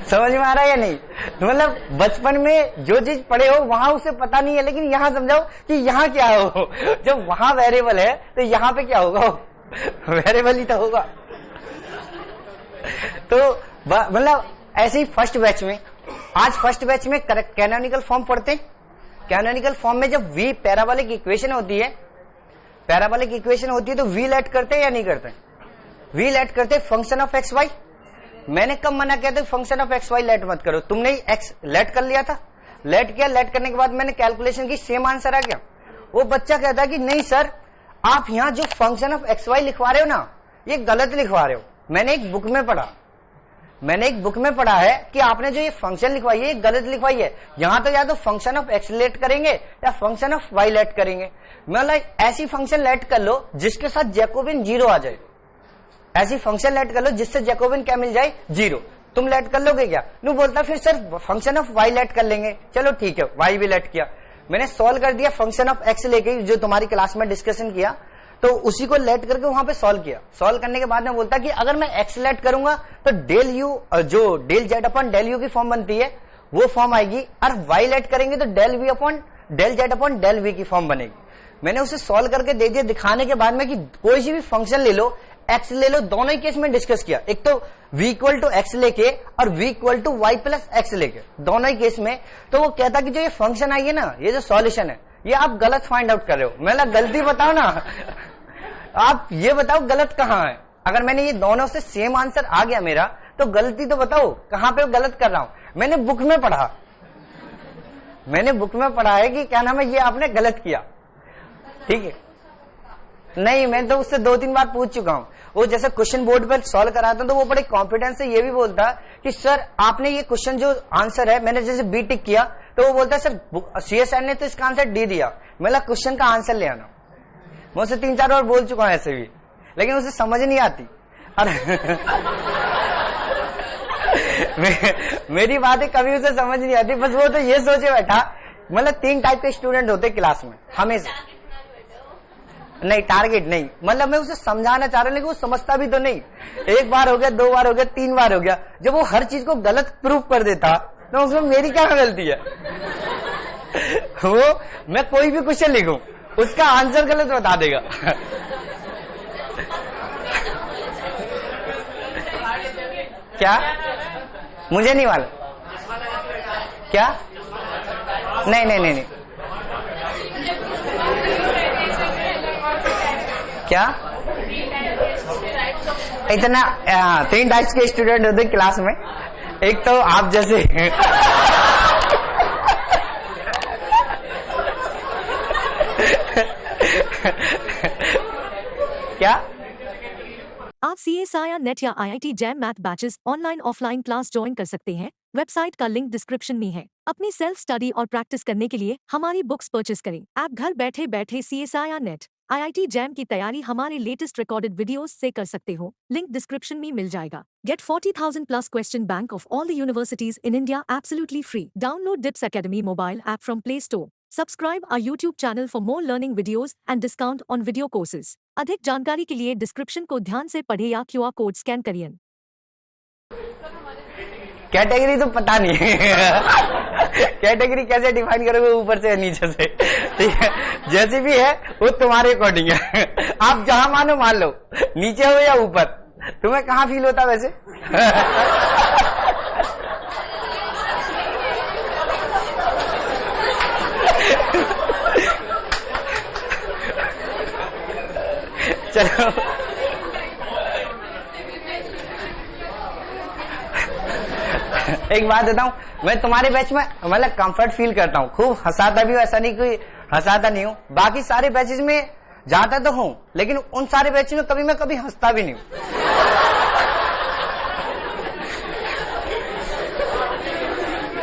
समझ में आ रहा है या नहीं? मतलब बचपन में जो चीज पढ़े हो वहां उसे पता नहीं है, लेकिन यहां समझाओ कि यहाँ क्या हो। जब वहां वेरिएबल है तो यहाँ पे क्या होगा? वेरिएबल ही तो होगा। तो मतलब ऐसे ही फर्स्ट बैच में, आज फर्स्ट बैच में कैनोनिकल फॉर्म पढ़ते हैं। कैनोनिकल फॉर्म में जब वी पैराबोलिक इक्वेशन होती है, तो वी लेट करते हैं या नहीं करते? वी लेट करते फंक्शन ऑफ एक्स वाई। मैंने कब मना किया था function of X Y let मत करो? तुमने एक्स लेट कर लिया था, लेट किया, लेट करने के बाद मैंने कैलकुलेशन की, सेम आंसर आ गया। वो बच्चा कहता कि नहीं सर, आप यहाँ जो फंक्शन ऑफ एक्स वाई लिखवा रहे हो ना, ये गलत लिखवा रहे हो। मैंने एक बुक में पढ़ा है कि आपने जो ये फंक्शन लिखवाई है ये गलत लिखवाई है। यहाँ तो या तो फंक्शन ऑफ एक्स लेट करेंगे या फंक्शन ऑफ वाई लेट करेंगे। मतलब ऐसी फंक्शन लेट कर लो जिसके साथ जैकोबिन 0 आ जाए। ऐसी फंक्शन लेट कर लो जिससे जैकोबिन क्या मिल जाए? 0। तुम लेट कर लोगे क्या? नू बोलता फिर sir function of Y let कर लेंगे। चलो ठीक है, वाई भी लेट किया। मैंने सॉल्व कर दिया फंक्शन ऑफ एक्स लेके, जो तुम्हारी क्लास में डिस्कशन किया, तो उसी को लेट करके वहां पे सॉल्व किया। सॉल्व करने के बाद में बोलता कि अगर मैं एक्स लेट करूंगा तो डेल यू, जो del Z upon del U की फॉर्म बनती है वो फॉर्म आएगी, और वाई लेट करेंगे तो del V upon del Z upon del V की फॉर्म बनेगी। मैंने उसे सॉल्व करके दे दिया, दिखाने के बाद में कि कोई सी भी फंक्शन ले लो, एक्स ले लो, दोनों ही केस में डिस्कस किया। एक तो v इक्वल टू एक्स लेके और v equal to Y plus X लेके, दोनों ही केस में। तो वो कहता कि जो ये फंक्शन आई है ना, ये जो सॉल्यूशन है, ये आप गलत फाइंड आउट कर रहे हो। मैं गलती बताओ ना, आप ये बताओ गलत कहाँ है। अगर मैंने ये दोनों से सेम आंसर आ गया मेरा, तो गलती तो बताओ कहाँ पे गलत कर रहा हूं। मैंने बुक में पढ़ा है कि क्या नाम है, ये आपने गलत किया, ठीक है। नहीं, मैं तो उससे 2-3 बार पूछ चुका हूं। वो जैसे क्वेश्चन बोर्ड पर सॉल्व कराता तो वो बड़े कॉन्फिडेंस से ये भी बोलता कि सर आपने ये क्वेश्चन जो आंसर है, मैंने जैसे बी टिक किया तो वो बोलता है सर सीएसआर ने तो इसका आंसर डी दिया, मैं क्वेश्चन का आंसर ले आना। मैं उसे 3-4 बार बोल चुका हूं ऐसे भी, लेकिन उसे समझ नहीं आती। मेरी बातें कभी उसे समझ नहीं आती, बस वो तो ये सोचे बैठा। मतलब 3 टाइप के स्टूडेंट होते क्लास में हमेशा। नहीं, टारगेट नहीं, मतलब मैं उसे समझाना चाह रहा हूं, लेकिन वो समझता भी तो नहीं। 1 बार हो गया, 2 बार हो गया, 3 बार हो गया, जब वो हर चीज को गलत प्रूफ कर देता तो उसमें मेरी क्या गलती है? वो मैं कोई भी क्वेश्चन लिखूं उसका आंसर गलत बता देगा। क्या? मुझे नहीं मालूम। क्या? नहीं। क्या? इतना 3 टाइप्स के स्टूडेंट होते क्लास में। एक तो आप जैसे क्या? आप CSIR नेट या IIT jam math batches online offline class join कर सकते हैं। वेबसाइट का लिंक डिस्क्रिप्शन में है। अपनी सेल्फ स्टडी और प्रैक्टिस करने के लिए हमारी बुक्स परचेस करें। आप घर बैठे बैठे CSIR नेट IIT जैम की तैयारी हमारे लेटेस्ट रिकॉर्डेड वीडियोस से कर सकते हो। लिंक डिस्क्रिप्शन में मिल जाएगा। Get 40,000 plus question bank of all the universities in India absolutely free. Download DIPS Academy mobile app from Play Store. Subscribe our YouTube channel for more learning videos and discount on video courses. अधिक जानकारी के लिए description को ध्यान से पढ़े या QR code scan करिए। कैटेगरी तो पता नहीं कैटेगरी कैसे डिफाइन करोगे, ऊपर से या नीचे से, ठीक है। जैसी भी है वो तुम्हारे अकॉर्डिंग है। आप जहां मानो मान लो, नीचे हो या ऊपर। तुम्हें कहाँ फील होता वैसे? चलो एक बात बताऊं, मैं तुम्हारे बैच में मतलब कंफर्ट फील करता हूँ, खूब हंसाता भी हूँ, ऐसा नहीं कोई हंसाता नहीं हूँ। बाकी सारे बैचेस में जाता तो हूँ, लेकिन उन सारे बैचेस में कभी मैं कभी हंसता भी नहीं हूँ।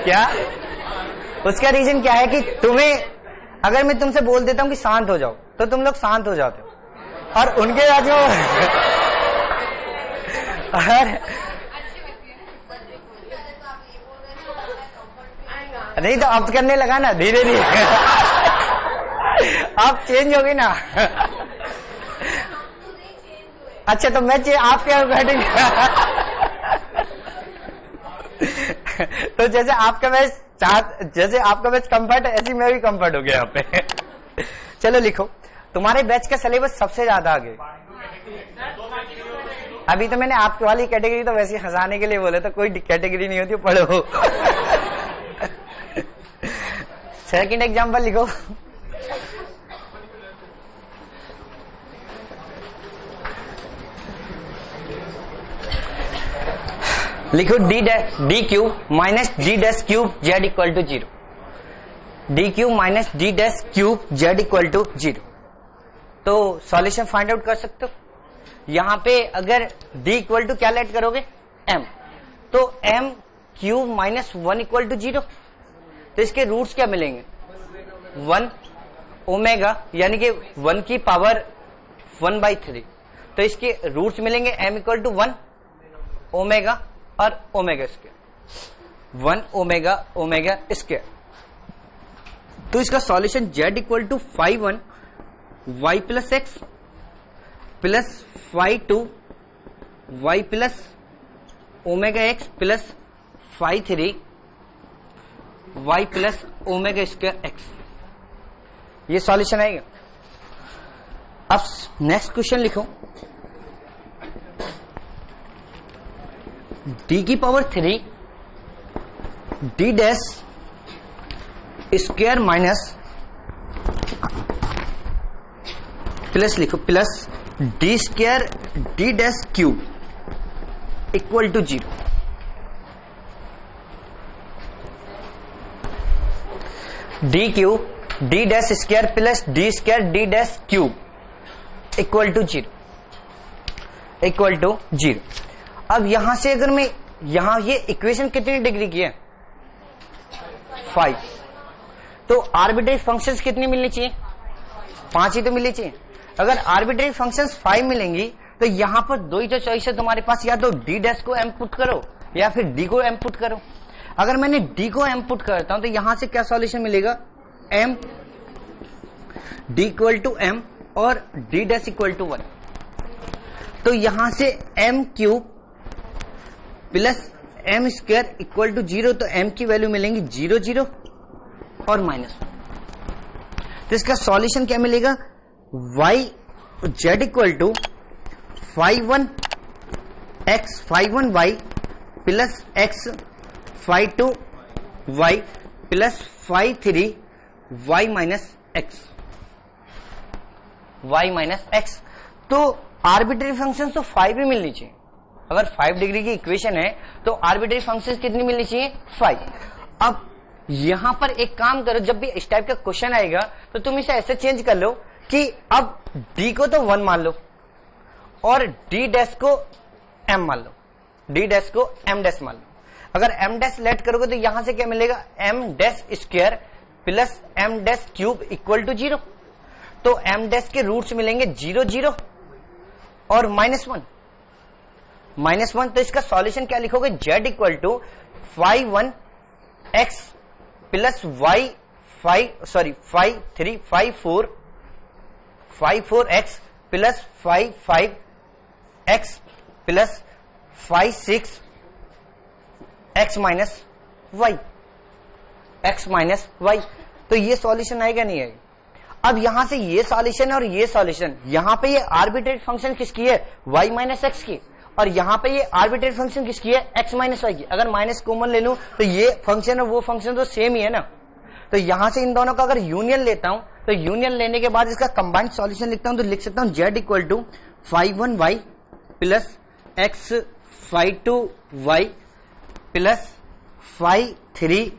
क्या उसका रीजन क्या है कि तुम्हें, अगर मैं तुमसे बोल देता हूँ कि शांत हो जाओ, तो तुम लोग शांत हो जाते हो, और उनके बैच में नहीं तो अब करने लगा ना धीरे धीरे आप चेंज हो गए ना। अच्छा तो मैं आपके अकॉर्डिंग तो जैसे आपका बैच कंफर्ट है, ऐसी मैं भी कंफर्ट हो गया यहाँ पे। चलो लिखो, तुम्हारे बैच का सिलेबस सबसे ज्यादा आगे। अभी तो मैंने आपकी वाली कैटेगरी तो वैसे हंसाने के लिए बोला था, कोई कैटेगरी नहीं होती, पढ़ो। सेकंड एग्जांपल लिखो। लिखो D cube minus D dash cube Z equal to 0। D cube minus D dash cube Z equal to 0। तो सॉल्यूशन फाइंड आउट कर सकते हो। यहां पे अगर डी इक्वल टू क्या लेट करोगे, m, तो m cube minus 1 equal to 0। तो इसके रूट्स क्या मिलेंगे, 1 ओमेगा, यानी कि 1 की पावर 1/3। तो इसके रूट्स मिलेंगे m इक्वल टू 1 ओमेगा और omega square, 1 omega omega square. तो इसका solution z equal to 5/1 y plus x plus 5/2 y plus omega x plus 5/3 y plus omega square x, ये सॉल्यूशन आएगा। अब नेक्स्ट क्वेश्चन लिखो, d की power 3 d dash square minus plus लिखो plus d square d dash cube equal to 0। D cube D dash square plus D square D dash cube equal to 0। अब यहां से अगर मैं यहां ये इक्वेशन कितनी डिग्री की है, 5। तो आर्बिट्रेरी फंक्शंस कितनी मिलनी चाहिए, 5 ही तो मिलनी चाहिए। अगर आर्बिट्रेरी फंक्शंस 5 मिलेंगी तो यहां पर दो ही तो चॉइस है तुम्हारे पास, या तो डी डैश को m पुट करो या फिर d को m पुट करो। अगर मैंने d को m पुट करता हूं तो यहां से क्या सॉल्यूशन मिलेगा, m d equal to m और d डैश इक्वल टू 1। तो यहां से m cube plus m square equal to 0, तो m की वैल्यू मिलेंगी 0 0 और -1। तो इसका सॉल्यूशन क्या मिलेगा, y z equal to 5/1 x 5/1 y plus x 5/2 y plus 5/3 y minus X. तो आर्बिट्रेरी फंक्शन तो 5 ही मिलनी चाहिए। अगर 5 डिग्री की इक्वेशन है तो आर्बिट्रेरी फंक्शन कितनी मिलनी चाहिए, 5। अब यहां पर एक काम करो, जब भी इस टाइप का क्वेश्चन आएगा तो तुम इसे ऐसे चेंज कर लो कि अब d को तो 1 मान लो और डी डैश को एम मान लो, डी डैश को एम डैश मान लो। अगर एम डैश लेट करोगे तो यहां से क्या मिलेगा, M dash square plus M dash cube equal to 0। तो एम डैश के रूट्स मिलेंगे 0 0 और -1 -1। तो इसका सॉल्यूशन क्या लिखोगे, z equal to 5 plus y 5 3 5 4 x plus 5 x plus 5 6 x minus y। तो ये सॉल्यूशन आएगा नहीं आएगा। अब यहां से ये सॉल्यूशन और ये सॉल्यूशन, यहां पे ये आर्बिट्रेरी फंक्शन किसकी है, y माइनस एक्स की, और यहां पे ये आर्बिट्रेरी फंक्शन किसकी है, x माइनस वाई की। अगर माइनस कॉमन ले लूं तो ये फंक्शन और वो फंक्शन तो सेम ही है ना। तो यहां से इन दोनों का अगर यूनियन लेता हूं तो यूनियन लेने के बाद इसका कंबाइंड सॉल्यूशन लिखता हूं तो लिख सकता हूं z equal to 5 y plus x 5 y plus 5 3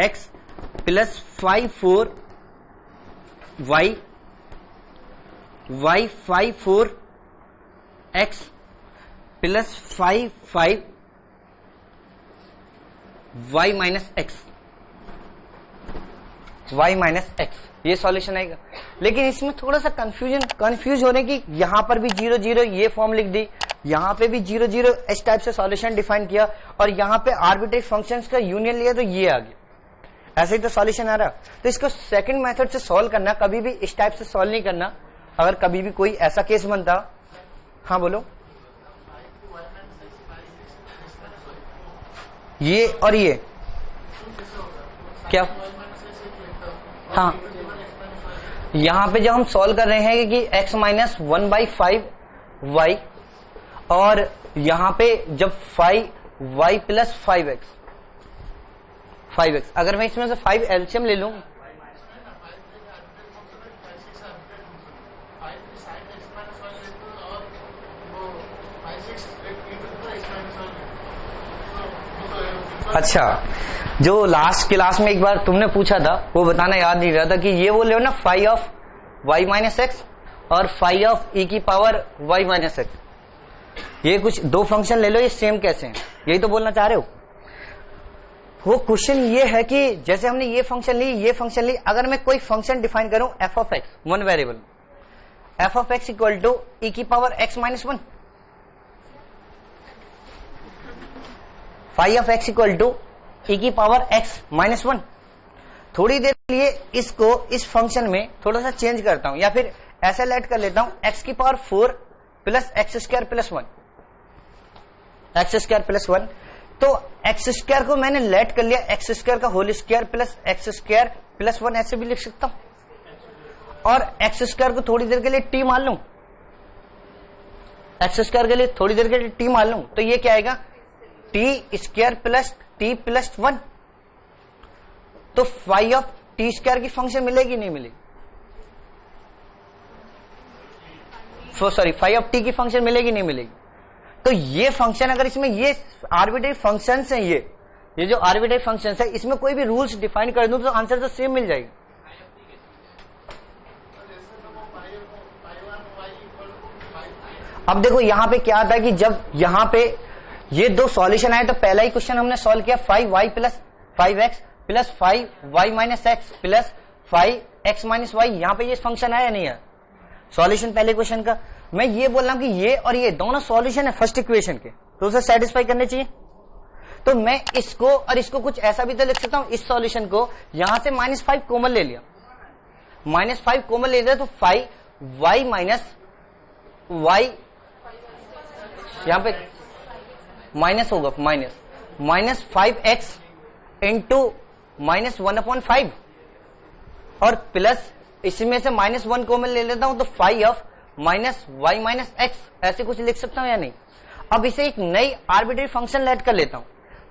x plus 5 4 y 5 4 x plus 5 5 y minus X, y minus X, ये सॉल्यूशन आएगा। लेकिन इसमें थोड़ा सा कंफ्यूज होने की, यहां पर भी 0 0 ये फॉर्म लिख दी, यहां पे भी 0 0 इस टाइप से सॉल्यूशन डिफाइन किया, और यहां पे आर्बिट्रेरी फंक्शंस का यूनियन लिया तो ये आ गया। ऐसे ही तो सॉल्यूशन आ रहा। तो इसको सेकंड मेथड से सॉल्व करना, कभी भी इस टाइप से सॉल्व नहीं करना। अगर कभी भी कोई ऐसा केस बनता, हाँ बोलो, ये और ये क्या, हाँ यहां पे जब हम सॉल्व कर रहे हैं कि x माइनस 1/5 y, और यहां पे जब 5y प्लस 5x, अगर मैं इसमें से 5 एलसीएम ले लूं, अच्छा जो लास्ट क्लास में एक बार तुमने पूछा था वो बताना याद नहीं रहा था कि ये बोल रहे हो ना 5 ऑफ y माइनस एक्स और 5 ऑफ e की पावर y माइनस एक्स, ये कुछ दो फंक्शन ले लो, ये सेम कैसे हैं, यही तो बोलना चाह रहे हो। वो क्वेश्चन ये है कि जैसे हमने ये फंक्शन ली, अगर मैं कोई फंक्शन डिफाइन करूं f of X, one variable, f of X equal to e की power x minus 1, five of X equal to e की पावर x माइनस 1। थोड़ी देर के लिए इसको इस फंक्शन में थोड़ा सा चेंज करता हूं, या फिर ऐसा लेट कर लेता हूं x की power 4 plus X square plus 1, X square plus 1। तो एक्स स्क्वायर को मैंने लेट कर लिया एक्स स्क्वायर का whole square plus X square plus 1, ऐसे भी लिख सकता हूं। और एक्स स्क्वायर को थोड़ी देर के लिए t मान लूं, एक्स स्क्वायर के लिए थोड़ी देर के लिए t मान लूं, तो ये क्या आएगा, T square plus T plus 1। तो 5 ऑफ टी स्क्वायर की फंक्शन मिलेगी नहीं मिलेगी, सॉरी 5 ऑफ टी की फंक्शन मिलेगी नहीं मिलेगी। तो ये फंक्शन अगर इसमें ये आर्बिट्रेरी फंक्शंस हैं, ये जो आर्बिट्रेरी फंक्शंस है, इसमें कोई भी रूल्स डिफाइन कर दूं तो आंसर तो सेम मिल जाएगा। अब देखो यहां पे क्या आता है कि जब यहां पे ये दो सॉल्यूशन आए तो पहला ही क्वेश्चन हमने सॉल्व किया 5y plus 5x plus 5y minus X plus 5x minus Y, यहां पे ये फंक्शन आया नहीं है सॉल्यूशन पहले क्वेश्चन का। मैं ये बोल रहा हूं कि ये और ये दोनों सॉल्यूशन है फर्स्ट इक्वेशन के, तो उसे सेटिस्फाई करने चाहिए। तो मैं इसको और इसको कुछ ऐसा भी तो लिख सकता हूं, इस सॉल्यूशन को यहां से -5 कॉमन ले लिया, -5 कॉमन ले लिया तो 5y माइनस वाई, यहां पे माइनस होगा, माइनस 5x इंटू -1/5 और प्लस इसमें से -1 कॉमन ले लेता हूं तो 5 of minus y minus x, ऐसे कुछ लिख सकता हूं या नहीं। अब इसे एक नई आर्बिट्रेरी फंक्शन लेट कर लेता हूं,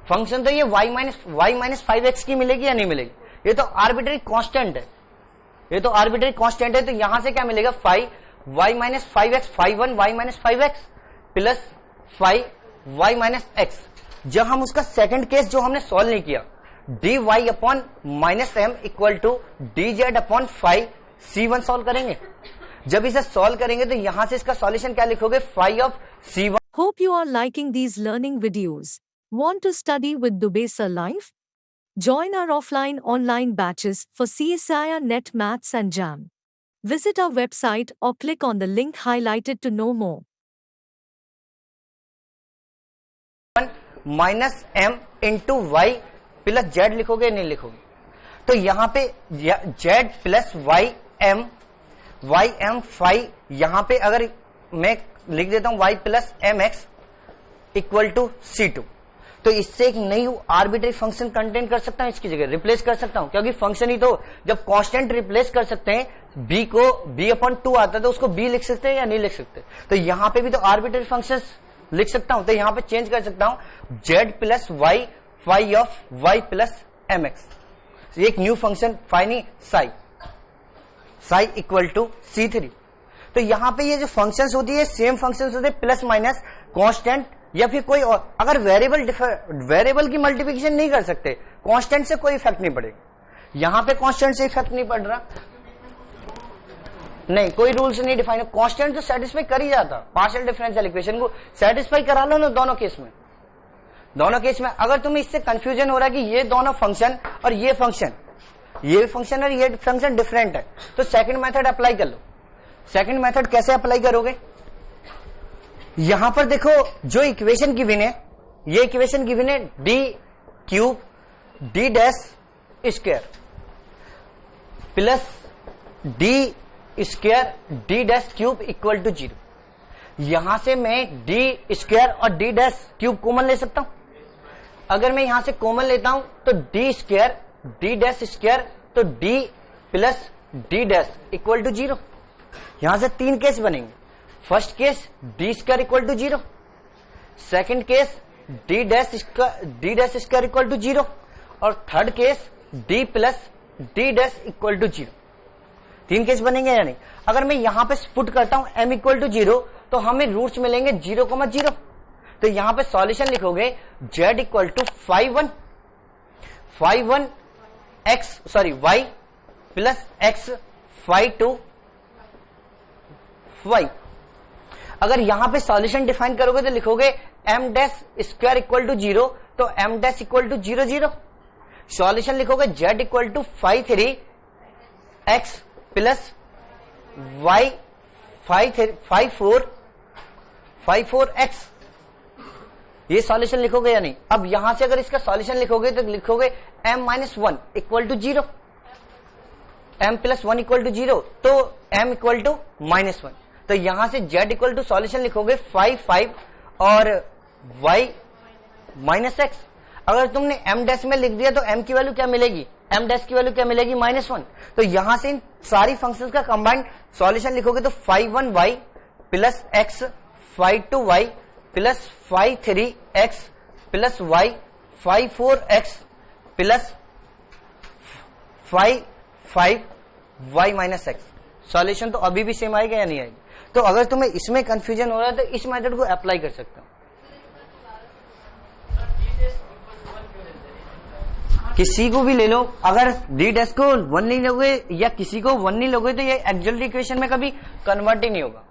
फंक्शन तो ये y माइनस 5x की मिलेगी या नहीं मिलेगी, ये तो आर्बिट्रेरी कांस्टेंट है, ये तो आर्बिट्रेरी कांस्टेंट है। तो यहां से क्या मिलेगा 5y minus 5x 5 1 y minus 5x plus 5y minus x. जब हम उसका सेकंड केस जो हमने सॉल्व नहीं किया, dy upon minus M equal to dz upon 5 c1 solve करेंगे। जब इसे सॉल्व करेंगे तो यहां से इसका सॉल्यूशन क्या लिखोगे, phi of C1। Hope you are liking these learning videos. Want to study with Dubesa Live? Join our offline online batches for CSIR Net Maths and JAM. Visit our website or click on the link highlighted to know more. Minus M into Y plus Z लिखोगे, नहीं लिखोगे? तो यहां पे Z plus Y M phi, यहां पे अगर मैं लिख देता हूं Y plus M x equal to C2, तो इससे एक नई आर्बिट्री फंक्शन कंटेन कर सकता हूं, इसकी जगह रिप्लेस कर सकता हूं, क्योंकि फंक्शन ही तो जब कांस्टेंट रिप्लेस कर सकते हैं, b को b/2 आता है तो उसको b लिख सकते हैं या नहीं लिख सकते? तो यहां पे भी तो आर्बिट्री फंक्शन लिख सकता हूं, तो यहां पे चेंज कर सकता हूं z plus Y phi of y plus M X, एक न्यू फंक्शन फाई नहीं साई इक्वल टू C3। तो यहां पे ये जो फंक्शंस होती है सेम फंक्शंस होते हैं, प्लस माइनस कांस्टेंट या फिर कोई और। अगर वेरिएबल की मल्टीप्लिकेशन नहीं कर सकते, कांस्टेंट से कोई इफेक्ट नहीं पड़ेगा। यहां पे कांस्टेंट से इफेक्ट नहीं पड़ रहा, नहीं कोई रूल्स नहीं डिफाइन है, कांस्टेंट तो सेटिस्फाई कर ही जाता। पार्शियल डिफरेंशियल इक्वेशन को सेटिस्फाई करा लो ना दोनों केस में। अगर तुम्हें इससे कंफ्यूजन हो रहा है कि ये दोनों फंक्शन और ये फंक्शन और ये फंक्शन डिफरेंट है, तो सेकंड मेथड अप्लाई कर लो। सेकंड मेथड कैसे अप्लाई करोगे? यहां पर देखो जो इक्वेशन गिवन है, ये इक्वेशन गिवन है D cube D dash square plus D square D dash cube equal to 0। यहां से मैं डी स्क्वायर और डी डैश क्यूब कॉमन ले सकता हूं। अगर मैं यहां से कॉमन लेता हूं तो D square D dash square, तो d plus D dash equal to 0। यहां से 3 केस बनेंगे। First case d square equal to 0, second case d dash square equal to 0 और third case d plus D dash equal to 0। 3 case बनेंगे या नहीं? अगर मैं यहां पे पुट करता हूं m इक्वल टू 0, तो हमें रूट्स मिलेंगे 0,0। तो यहां पे सॉल्यूशन लिखोगे z equal to 5 1 y plus x 5 2 y। अगर यहां पे सॉल्यूशन डिफाइन करोगे तो लिखोगे m dash square equal to 0, तो m dash equal to 0 0। Solution लिखोगे z equal to 5 3 x plus y 5 4 x। ये सॉल्यूशन लिखोगे या नहीं? अब यहां से अगर इसका सॉल्यूशन लिखोगे तो लिखोगे m-1 equal to 0, m plus 1 equal to 0, तो m इक्वल टू -1। तो यहां से z इक्वल टू सॉल्यूशन लिखोगे 5 5 और y माइनस x। अगर तुमने m डैश में लिख दिया तो m की वैल्यू क्या मिलेगी? m डैश की वैल्यू क्या मिलेगी? -1। तो यहां से इन सारी फंक्शंस का कंबाइंड सॉल्यूशन लिखोगे तो 5 1 y plus x 5 2 y plus 5 3 x plus y 5 4 x plus 5 5 y minus x। Solution तो अभी भी सेम आएगा या नहीं आएगा? तो अगर तुम्हें इसमें कंफ्यूजन हो रहा है तो इस मेथड को अप्लाई कर सकते हो। किसी को भी ले लो, अगर डी डैश को 1 नहीं लोगे या किसी को 1 नहीं लोगे तो ये एक्चुअल इक्वेशन में कभी कन्वर्ट ही नहीं होगा।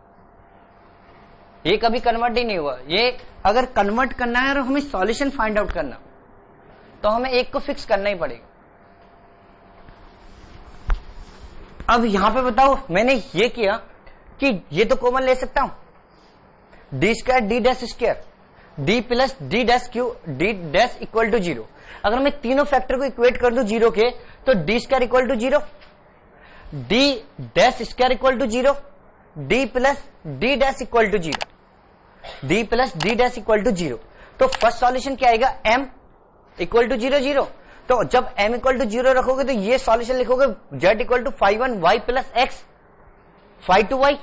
ये कभी कन्वर्ट ही नहीं हुआ। ये अगर कन्वर्ट करना है और हमें सॉल्यूशन फाइंड आउट करना, तो हमें एक को फिक्स करना ही पड़ेगा। अब यहां पे बताओ, मैंने ये किया कि ये तो कॉमन ले सकता हूं, D square D dash square D plus D dash Q D dash equal to 0। अगर मैं तीनों फैक्टर को इक्वेट कर दूं 0 के, तो D square equal to 0, D dash square equal to 0, D plus D dash equal to 0, D plus D dash equal to 0। तो first solution क्या आएगा? m equal to 0 0। तो जब m इक्वल टू 0 रखोगे तो ये सॉल्यूशन लिखोगे z equal to 5 1 y plus x 5 2 y।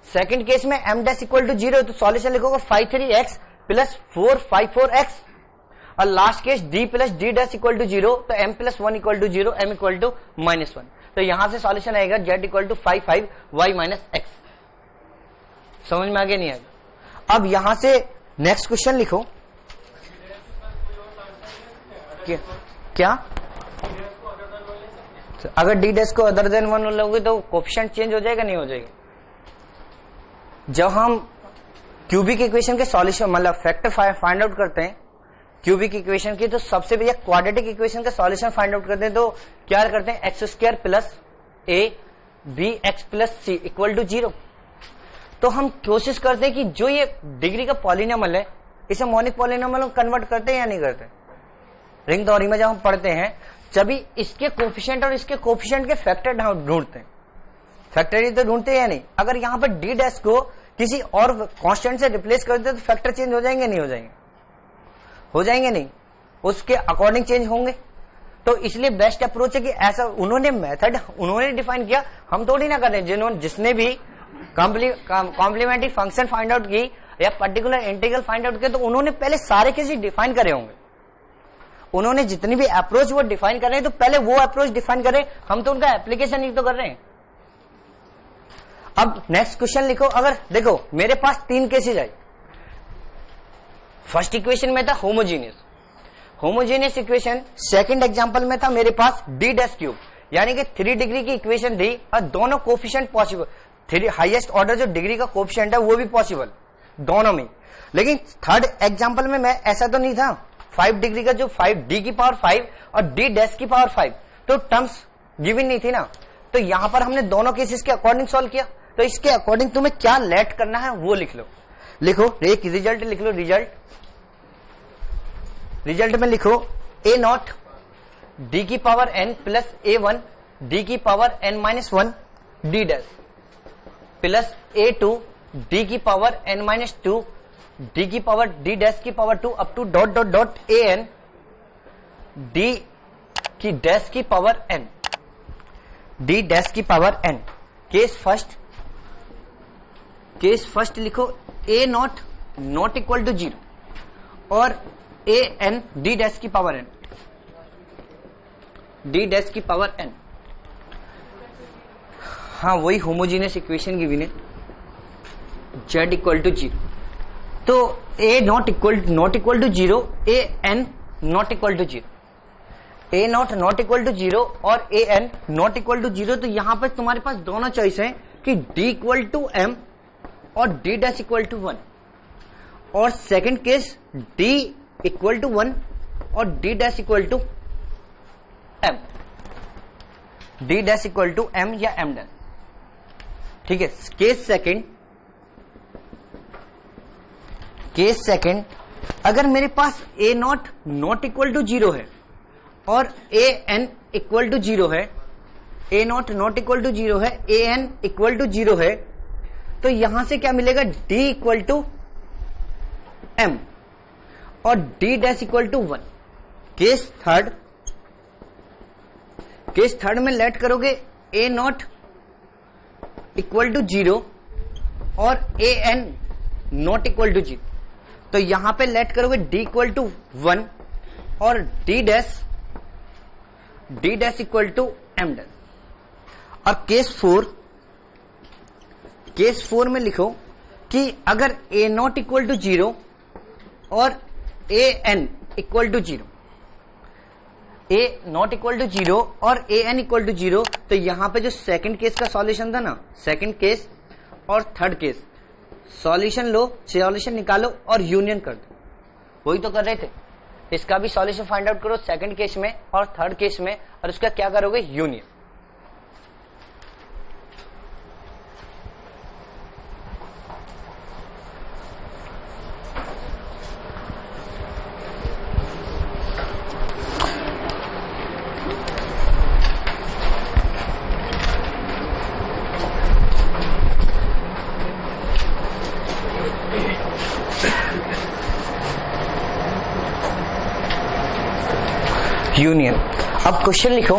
Second case में m डैश इक्वल टू 0, तो सॉल्यूशन लिखोगे 5 3 x प्लस 4 5 4 x। और last case d plus D dash equal to 0, तो m plus 1 equal to 0, m equal to -1। तो यहां से solution आएगा z equal to 5 5 y minus x। समझ में आगे नहीं आएगा? अब यहां से नेक्स्ट क्वेश्चन लिखो। क्या अगर डी डैश को अदर देन 1 लोगे तो कोफिशिएंट चेंज हो जाएगा, नहीं हो जाएगा? जब हम क्यूबिक इक्वेशन के सॉल्यूशन मतलब फैक्टर फाइंड आउट करते हैं क्यूबिक इक्वेशन की, तो सबसे पहले क्वाड्रेटिक इक्वेशन का सॉल्यूशन फाइंड आउट करते हैं, तो क्या करते हैं, X square plus A B X plus C equal to 0। तो हम कोशिश करते हैं कि जो ये डिग्री का पॉलिनोमियल है इसे मोनिक पॉलिनोमियल में कन्वर्ट करते हैं या नहीं करते। रिंग थ्योरी में जब हम पढ़ते हैं जब इसके कोफिशिएंट और इसके कोफिशिएंट के फैक्टर ढूंढते हैं, फैक्टर तो ढूंढते हैं या नहीं। अगर यहां पर डी डैश को किसी और कांस्टेंट से रिप्लेस करते तो फैक्टर चेंज हो जाएंगे नहीं हो जाएंगे, हो जाएंगे नहीं, उसके अकॉर्डिंग चेंज होंगे। तो इसलिए बेस्ट अप्रोच है कि ऐसा उन्होंने मेथड उन्होंने डिफाइन किया, हम थोड़ी ना कर रहे हैं। जिन्होंने जिसने भी कॉम्प्लीमेंट्री फंक्शन फाइंड आउट की या पर्टिकुलर इंटीग्रल फाइंड आउट किया तो उन्होंने पहले सारे केसेस डिफाइन करे होंगे। उन्होंने जितनी भी अप्रोच वो डिफाइन कर रहे हैं तो पहले वो अप्रोच डिफाइन करें, हम तो उनका एप्लीकेशन ही तो कर रहे हैं। अब नेक्स्ट क्वेश्चन लिखो। अगर देखो मेरे पास 3 केसेस आई। फर्स्ट इक्वेशन में था होमोजेनियस इक्वेशन, सेकंड एग्जांपल में था मेरे पास डी डैश क्यूब, यानी कि 3 डिग्री की इक्वेशन थी और दोनों कोफिशिएंट पॉसिबल, 3 हाईएस्ट ऑर्डर जो डिग्री का कोफिशिएंट है वो भी पॉसिबल दोनों में। लेकिन थर्ड एग्जांपल में मैं ऐसा तो नहीं था, 5 डिग्री का जो 5 डी की पावर 5 और डी डैश की पावर 5, तो टर्म्स गिवन नहीं थी ना। तो यहां पर हमने दोनों केसेस के अकॉर्डिंग सॉल्व किया। तो इसके अकॉर्डिंग तुम्हें क्या लेट करना है वो लिख लो। लिखो एक रिजल्ट लिख लो। रिजल्ट में लिखो ए नॉट डी की power N plus A one D की power N minus 1 D dash plus A two D की पावर एन माइनस 2 डी की पावर डी डैश की power 2 up to dot dot dot A N D की dash की power N, D dash की power N. Case first लिखो A naught equal to 0 और ए N D dash की power N, D dash की power N. हाँ वही homogeneous equation की भी z इक्वल टू 0। तो a naught equal to 0, a N naught equal to 0, a naught equal to 0 और A N naught equal to 0। तो यहां पर तुम्हारे पास दोनों चॉइस है कि d इक्वल टू m और d डैश इक्वल टू 1, और second case d equal to 1 और d dash equal to m, d dash equal to m या m डैश। ठीक है। केस सेकंड अगर मेरे पास ए नॉट इक्वल टू 0 है और ए एन इक्वल टू 0 है, ए नॉट इक्वल टू 0 है, ए एन इक्वल टू 0 है, तो यहां से क्या मिलेगा, d इक्वल टू m और d dash equal to 1। Case third में लेट करोगे ए नॉट इक्वल टू 0 और A N naught equal to 0, तो यहां पे लेट करोगे d इक्वल टू 1 और d dash equal to m dash. और केस 4 में लिखो कि अगर a नॉट इक्वल टू 0 और a n equal to 0, a naught equal to 0 और a n इक्वल टू 0, तो यहां पे जो सेकंड केस का सॉल्यूशन था ना, सेकंड केस और थर्ड केस सॉल्यूशन लो, सॉल्यूशन निकालो और यूनियन कर दो। वही तो कर रहे थे। इसका भी सॉल्यूशन फाइंड आउट करो सेकंड केस में और थर्ड केस में, और उसका क्या करोगे, यूनियन। यूनियन। अब क्वेश्चन लिखो,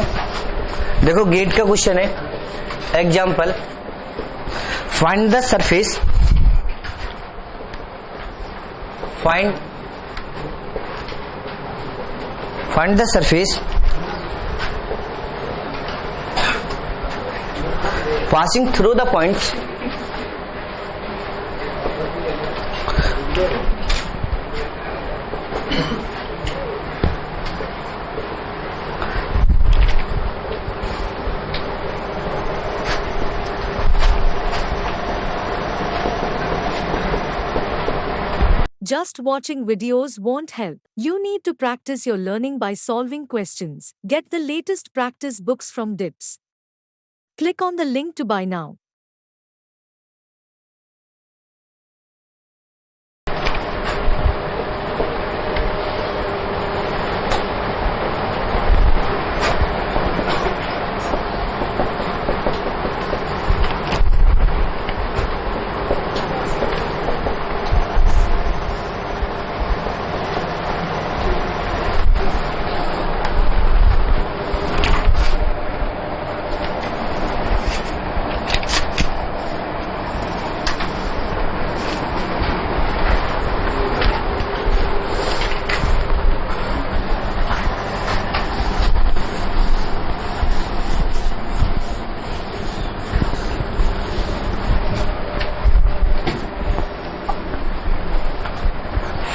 देखो गेट का क्वेश्चन है। Example, find the surface, find the surface passing through the points Just watching videos won't help. You need to practice your learning by solving questions. Get the latest practice books from DIPS. Click on the link to buy now.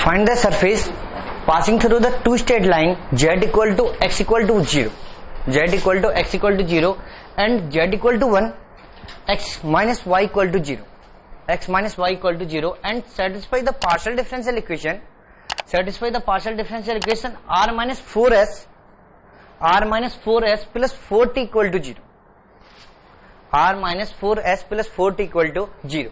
Find the surface passing through the two straight line z equal to x equal to 0, z equal to x equal to 0 and z equal to 1, x minus y equal to 0, x minus y equal to 0 and satisfy the partial differential equation, r minus 4s plus 4t equal to 0, r minus 4s plus 4t equal to 0।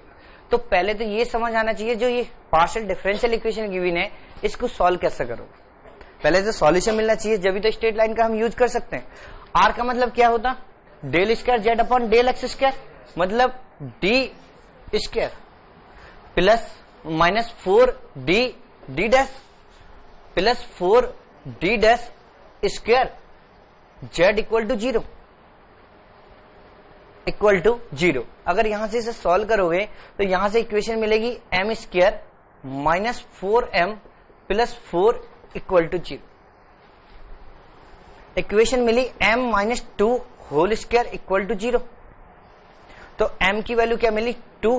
तो पहले तो ये समझ आना चाहिए जो ये partial differential equation given है इसको सॉल्व कैसे करोगे, पहले तो सॉल्यूशन मिलना चाहिए जब भी तो स्ट्रेट लाइन का हम यूज कर सकते हैं। आर का मतलब क्या होता, del square z upon del x square, मतलब d square plus minus 4 d D dash plus 4 d dash square Z equal to 0 equal to 0। अगर यहां से इसे सॉल्व करोगे तो यहां से इक्वेशन मिलेगी M square minus 4m plus 4 equal to 0। Equation मिली m minus 2 whole square equal to 0। तो m की वैल्यू क्या मिली 2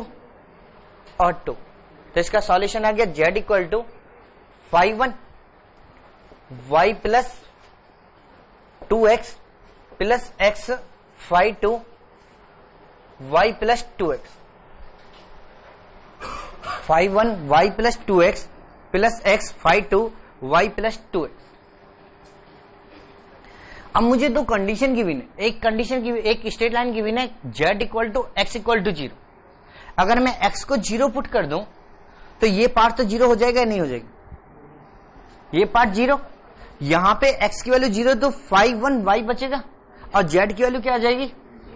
और 2, तो इसका सॉल्यूशन आ गया z equal to 5 y plus 2x plus x 5 y plus 2x, 5 y plus 2x plus x 5 y plus 2x। अब मुझे दो कंडीशन की विन है, एक कंडीशन की एक स्ट्रेट लाइन की विन है z equal to x equal to 0। अगर मैं x को 0 पुट कर दूं तो ये पार्ट तो 0 हो जाएगा या नहीं हो जाएगा, ये पार्ट 0, यहां पे x की वैल्यू 0 तो 5 y बचेगा और z की वैल्यू क्या आ जाएगी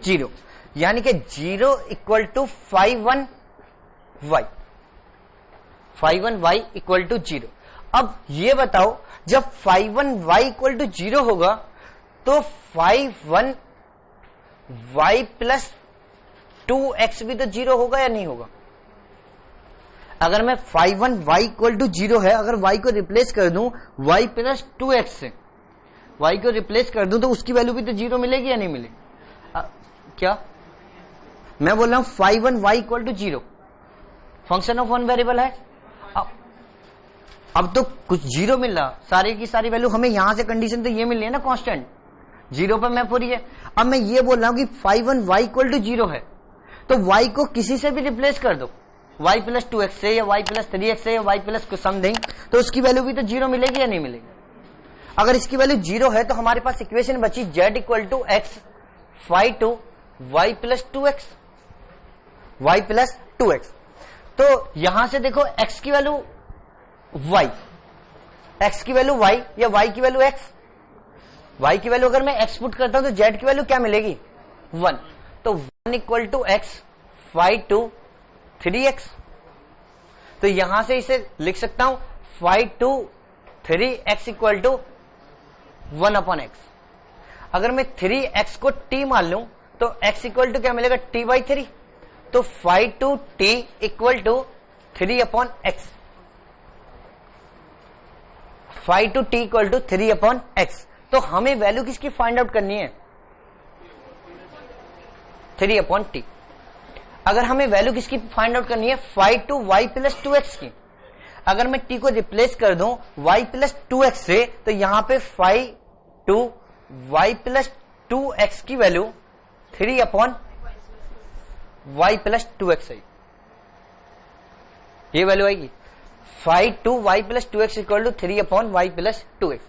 0, यानी कि 0 equal to 5 y equal to 0। अब ये बताओ जब 5 y इक्वल टू 0 होगा तो 5 y प्लस 2x भी तो 0 होगा या नहीं होगा। अगर मैं 5 y इक्वल टू 0 है, अगर y को रिप्लेस कर दूं y प्लस 2x से, y को रिप्लेस कर दूं तो उसकी वैल्यू भी तो 0 मिलेगी या नहीं मिलेगी। क्या मैं बोल रहा हूं 5 y equal to 0 function of one variable है। अब तो कुछ 0 मिल रहा, सारी की सारी वैल्यू हमें यहां से कंडीशन तो ये मिल रही है ना कांस्टेंट, 0 पर मैप हो रही है। अब मैं ये बोल रहा हूं कि 5 y इक्वल टू 0 है तो y को किसी से भी रिप्लेस कर दो, y प्लस 2x से या y प्लस 3x से या y प्लस कुछ समथिंग, तो उसकी वैल्यू भी तो 0 मिलेगी या नहीं मिलेगी। अगर इसकी वैल्यू 0 है तो हमारे पास इक्वेशन बची z equal to x 5 y plus 2x, y plus 2x। तो यहां से देखो x की वैल्यू y, x की वैल्यू y या y की वैल्यू x, y की वैल्यू अगर मैं x पुट करता हूं तो z की वैल्यू क्या मिलेगी 1, तो 1 इक्वल टू x 5 3x। तो यहां से इसे लिख सकता हूं 5 3x equal to 1 upon x। अगर मैं 3x को t मान लूं तो x इक्वल टू क्या मिलेगा t बाई 3, तो 5 t equal to 3 upon x, 5 t equal to 3 upon x। तो हमें वैल्यू किसकी फाइंड आउट करनी है 3 अपॉन t। अगर हमें वैल्यू किसकी फाइंड आउट करनी है 5 y प्लस 2x की, अगर मैं t को रिप्लेस कर दूं y प्लस 2x से तो यहां पे 5 y प्लस 2x की value 3 upon y plus 2x है, ये वैल्यू आएगी five two Y plus two X equal to 3 upon Y plus two x.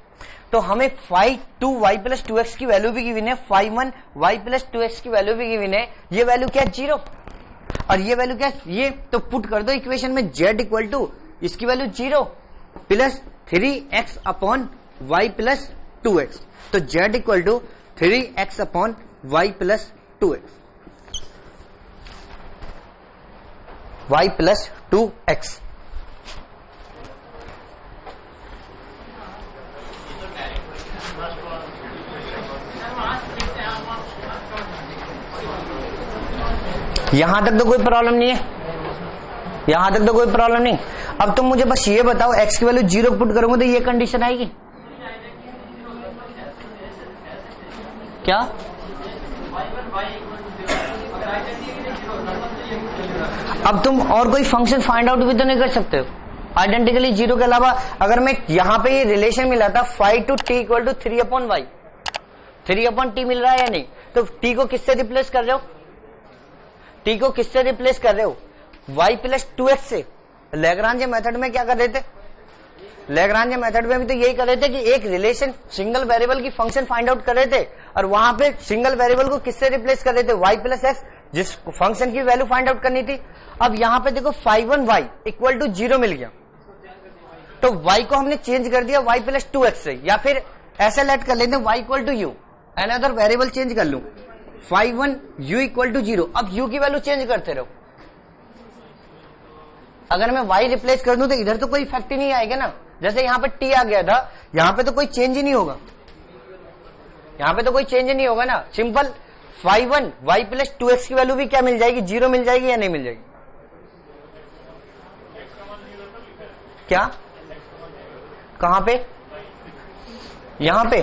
तो हमें five two Y plus two X की वैल्यू भी गिवन है, 5 वाई प्लस टू एक्स की value भी गिवन है। ये वैल्यू क्या है 0 और ये वैल्यू क्या है ये, तो पुट कर दो इक्वेशन में z इक्वल टू इसकी value 0 plus 3x upon Y plus two x. तो z equal to 3x upon Y plus two X, Y plus 2x। यहां तक तो कोई प्रॉब्लम नहीं है, यहां तक तो कोई प्रॉब्लम नहीं। अब तुम मुझे बस ये बताओ x की वैल्यू 0 पुट करोगे तो ये कंडीशन आएगी क्या? अब तुम और कोई फंक्शन फाइंड आउट भी तो नहीं कर सकते हो आइडेंटिकली 0 के अलावा। अगर मैं यहां पे ये रिलेशन मिला था 5 to t equal to 3 upon y, 3 upon t मिल रहा है या नहीं, तो टी को किससे रिप्लेस कर रहे हो? टी को किससे रिप्लेस कर रहे हो? y प्लस 2x से। लैग्रांज मेथड में क्या कर रहे थे? लैग्रांज मेथड में भी तो यही कर रहे थे कि एक रिलेशन सिंगल वेरिएबल की फंक्शन फाइंड आउट कर रहे थे और वहां पे सिंगल वेरिएबल को किससे रिप्लेस कर रहे थे? y प्लस एक्स, जिस फंक्शन की वैल्यू फाइंड आउट करनी थी। अब यहां पे देखो 5 y इक्वल टू 0 मिल गया, तो y को हमने चेंज कर दिया y प्लस 2x से, या फिर ऐसे लेट कर लेते y equal to U, another variable change कर लू 5 u इक्वल टू 0। अब u की वैल्यू चेंज करते रहो। अगर मैं y रिप्लेस कर दूं तो इधर तो कोई इफेक्ट ही नहीं आएगा ना। जैसे यहाँ पे t आ गया था, यहाँ पे तो कोई चेंज ही नहीं होगा, यहाँ पे तो कोई चेंज नहीं होगा ना। सिंपल 5 y प्लस 2x की वैल्यू भी क्या मिल जाएगी? 0 मिल जाएगी या नहीं मिल जाएगी? क्या कहां पे? यहां पे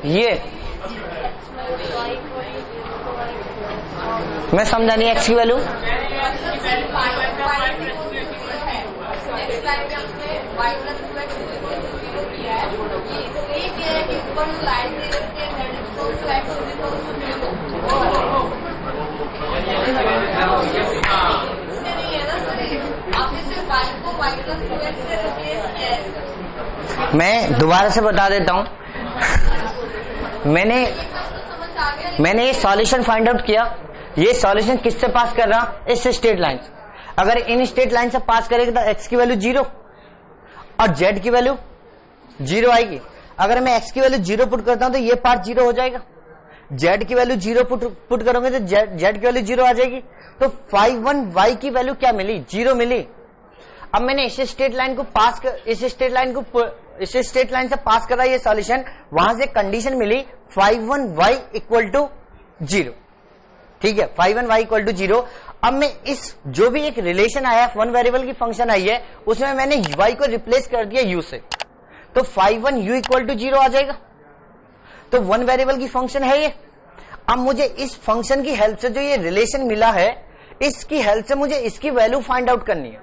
ये मैं समझा नहीं। x की वैल्यू मैं दोबारा से बता देता हूं। मैंने ये सॉल्यूशन फाइंड आउट किया। ये सॉल्यूशन किससे पास कर रहा? इस स्ट्रेट लाइन से। अगर इन स्ट्रेट लाइन से पास करेगा तो x की वैल्यू 0 और z की वैल्यू 0 आएगी। अगर मैं x की वैल्यू 0 पुट करता हूं तो ये पार्ट 0 हो जाएगा। z की वैल्यू 0 पुट करोगे तो z की वैल्यू 0 आ जाएगी। तो 5 y की वैल्यू क्या मिली? 0 मिली। अब मैंने इस स्ट्रेट लाइन को पास कर, इस स्ट्रेट लाइन से पास करा ये सॉल्यूशन, वहां से कंडीशन मिली 5 y इक्वल टू 0। ठीक है, 5 y इक्वल टू 0। अब मैं इस जो भी एक रिलेशन आया, वन वेरिएबल की फंक्शन आई है, उसमें मैंने y को रिप्लेस कर दिया u से, तो 5 u इक्वल टू 0 आ जाएगा। तो वन वेरिएबल की फंक्शन है ये। अब मुझे इस फंक्शन की हेल्प से जो ये रिलेशन मिला है, इसकी हेल्प से मुझे इसकी वैल्यू फाइंड आउट करनी है,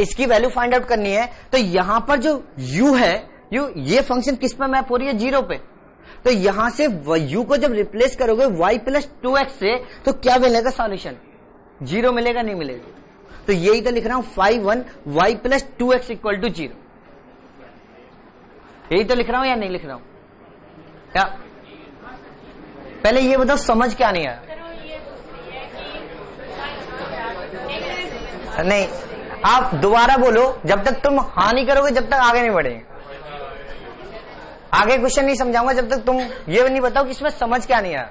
इसकी वैल्यू फाइंड आउट करनी है। तो यहां पर जो u है, ये फंक्शन किस पे मैप हो रही है? 0 पे। तो यहां से u को जब रिप्लेस करोगे y प्लस 2x से, तो क्या मिलेगा सॉल्यूशन? 0 मिलेगा, नहीं मिलेगा? तो यही तो लिख रहा हूं 5 y plus 2x equal to 0। यही तो लिख रहा हूं या नहीं लिख रहा हूं? क्या पहले ये बताओ समझ क्या नहीं आया? नहीं, आप दोबारा बोलो। जब तक तुम हाँ नहीं करोगे जब तक आगे नहीं बढ़ेंगे। आगे क्वेश्चन नहीं समझाऊंगा जब तक तुम ये नहीं बताओ कि इसमें समझ क्या नहीं आया।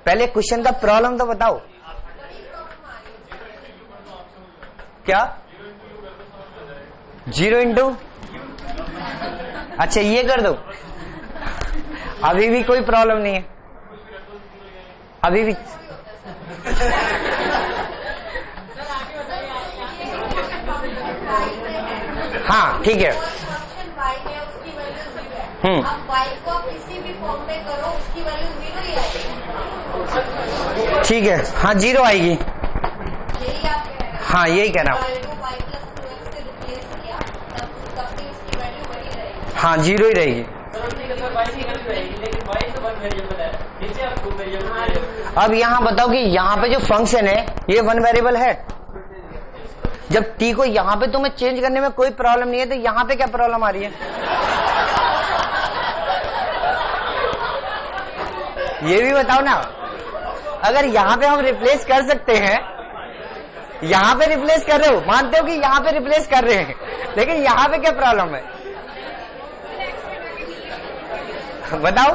पहले क्वेश्चन का प्रॉब्लम तो बताओ। क्या 0 इंटू? अच्छा ये कर दो। अभी भी कोई प्रॉब्लम नहीं है, अभी भी। हाँ ठीक है। अब y को आप किसी भी फॉर्म में करो, उसकी वैल्यू 0 ही आएगी। ठीक है, हाँ 0 आएगी। यही आप कह रहे हैं? हाँ यही कह रहा हूँ। y प्लस 2x से रिप्लेस किया, तब भी उसकी वैल्यू वही रहेगी। हाँ 0 ही रहेगी। लेकिन y तो 1 वेरिएबल है, नीचे आप अब यहाँ बताओ कि यहाँ पे जो फंक्शन है ये वन वेरिएबल है। जब टी को यहाँ पे तुम्हें चेंज करने में कोई प्रॉब्लम नहीं है तो यहाँ पे क्या प्रॉब्लम आ रही है? ये भी बताओ ना। अगर यहाँ पे हम रिप्लेस कर सकते हैं, यहाँ पे रिप्लेस कर रहे हो, मानते हो कि यहाँ पे रिप्लेस कर रहे हैं, लेकिन यहाँ पे क्या प्रॉब्लम है बताओ।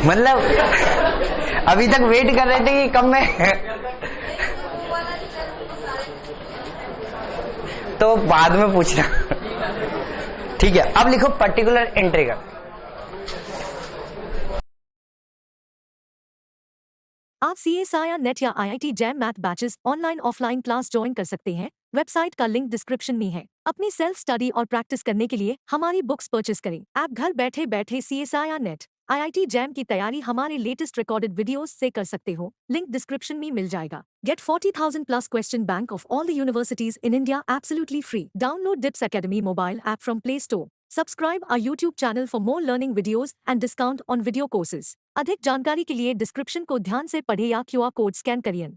मतलब अभी तक वेट कर रहे थे कि कब में तो बाद में पूछना। ठीक है, अब लिखो पर्टिकुलर इंटीग्रल। आप CSIR नेट या IIT jam math batches online offline class join कर सकते हैं। वेबसाइट का लिंक डिस्क्रिप्शन में है। अपनी सेल्फ स्टडी और प्रैक्टिस करने के लिए हमारी बुक्स परचेस करें। आप घर बैठे बैठे CSIR नेट IIT जैम की तैयारी हमारे लेटेस्ट रिकॉर्डेड वीडियोस से कर सकते हो। लिंक डिस्क्रिप्शन में मिल जाएगा। Get 40,000 plus question bank of all the universities in India absolutely free. Download DIPS Academy mobile app from Play Store. Subscribe our YouTube channel for more learning videos and discount on video courses. अधिक जानकारी के लिए description को ध्यान से पढ़े या QR code scan करिए।